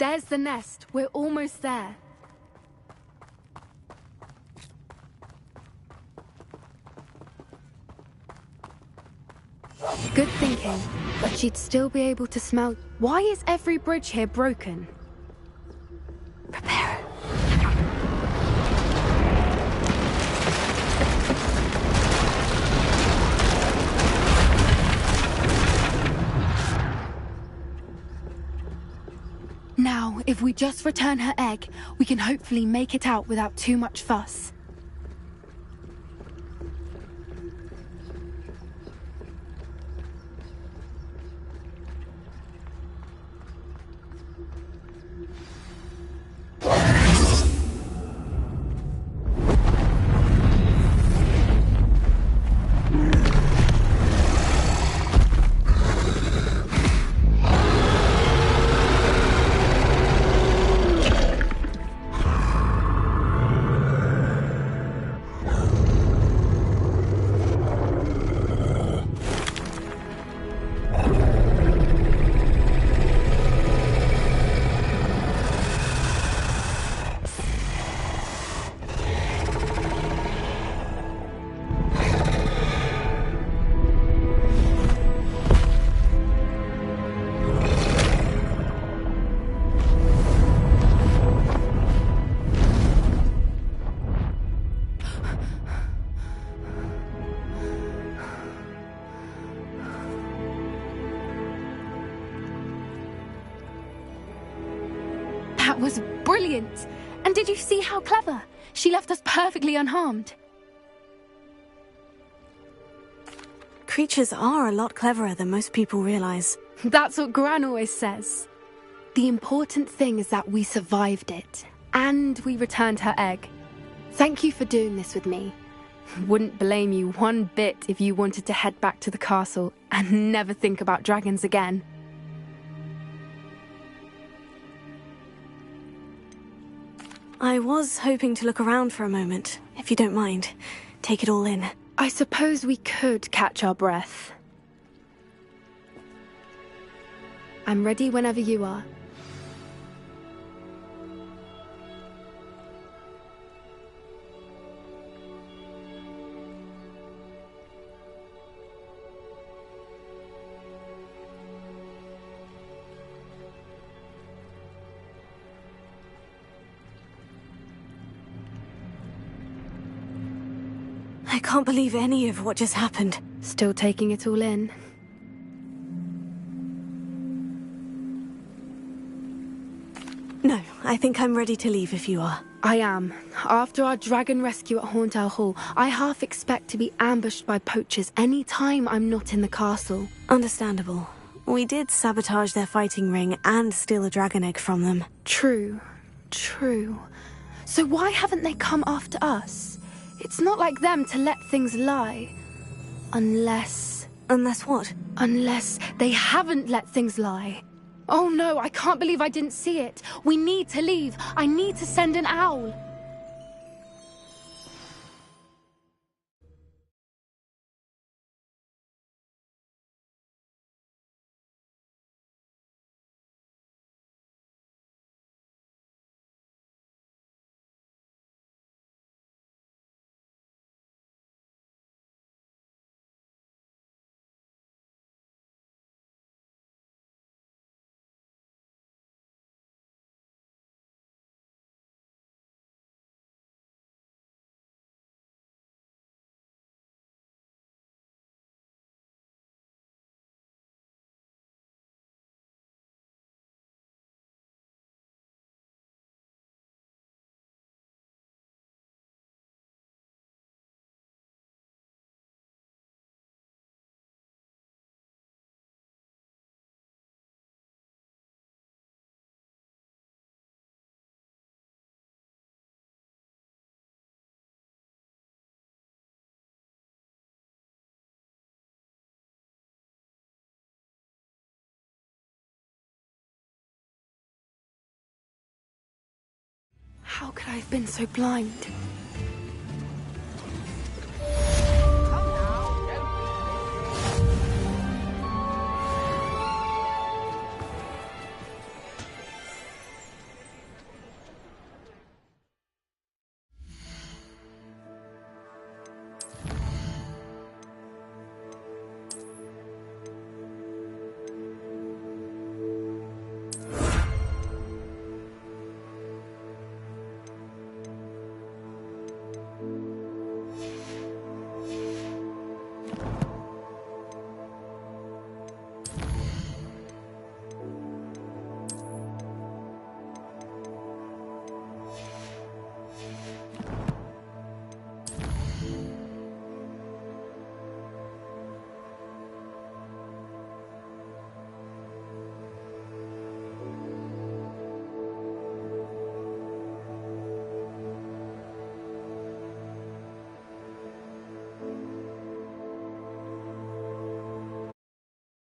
There's the nest. We're almost there. Good thinking, but she'd still be able to smell. Why is every bridge here broken? Prepare. Now, if we just return her egg, we can hopefully make it out without too much fuss. That was brilliant! And did you see how clever? She left us perfectly unharmed. Creatures are a lot cleverer than most people realize. That's what Gran always says. The important thing is that we survived it, and we returned her egg. Thank you for doing this with me. Wouldn't blame you one bit if you wanted to head back to the castle and never think about dragons again. I was hoping to look around for a moment, if you don't mind. Take it all in. I suppose we could catch our breath. I'm ready whenever you are. I can't believe any of what just happened. Still taking it all in. No, I think I'm ready to leave if you are. I am. After our dragon rescue at Hauntow Hall, I half expect to be ambushed by poachers any time I'm not in the castle. Understandable. We did sabotage their fighting ring and steal a dragon egg from them. True. So why haven't they come after us? It's not like them to let things lie. Unless... Unless what? Unless they haven't let things lie. Oh no, I can't believe I didn't see it. We need to leave. I need to send an owl. How could I have been so blind?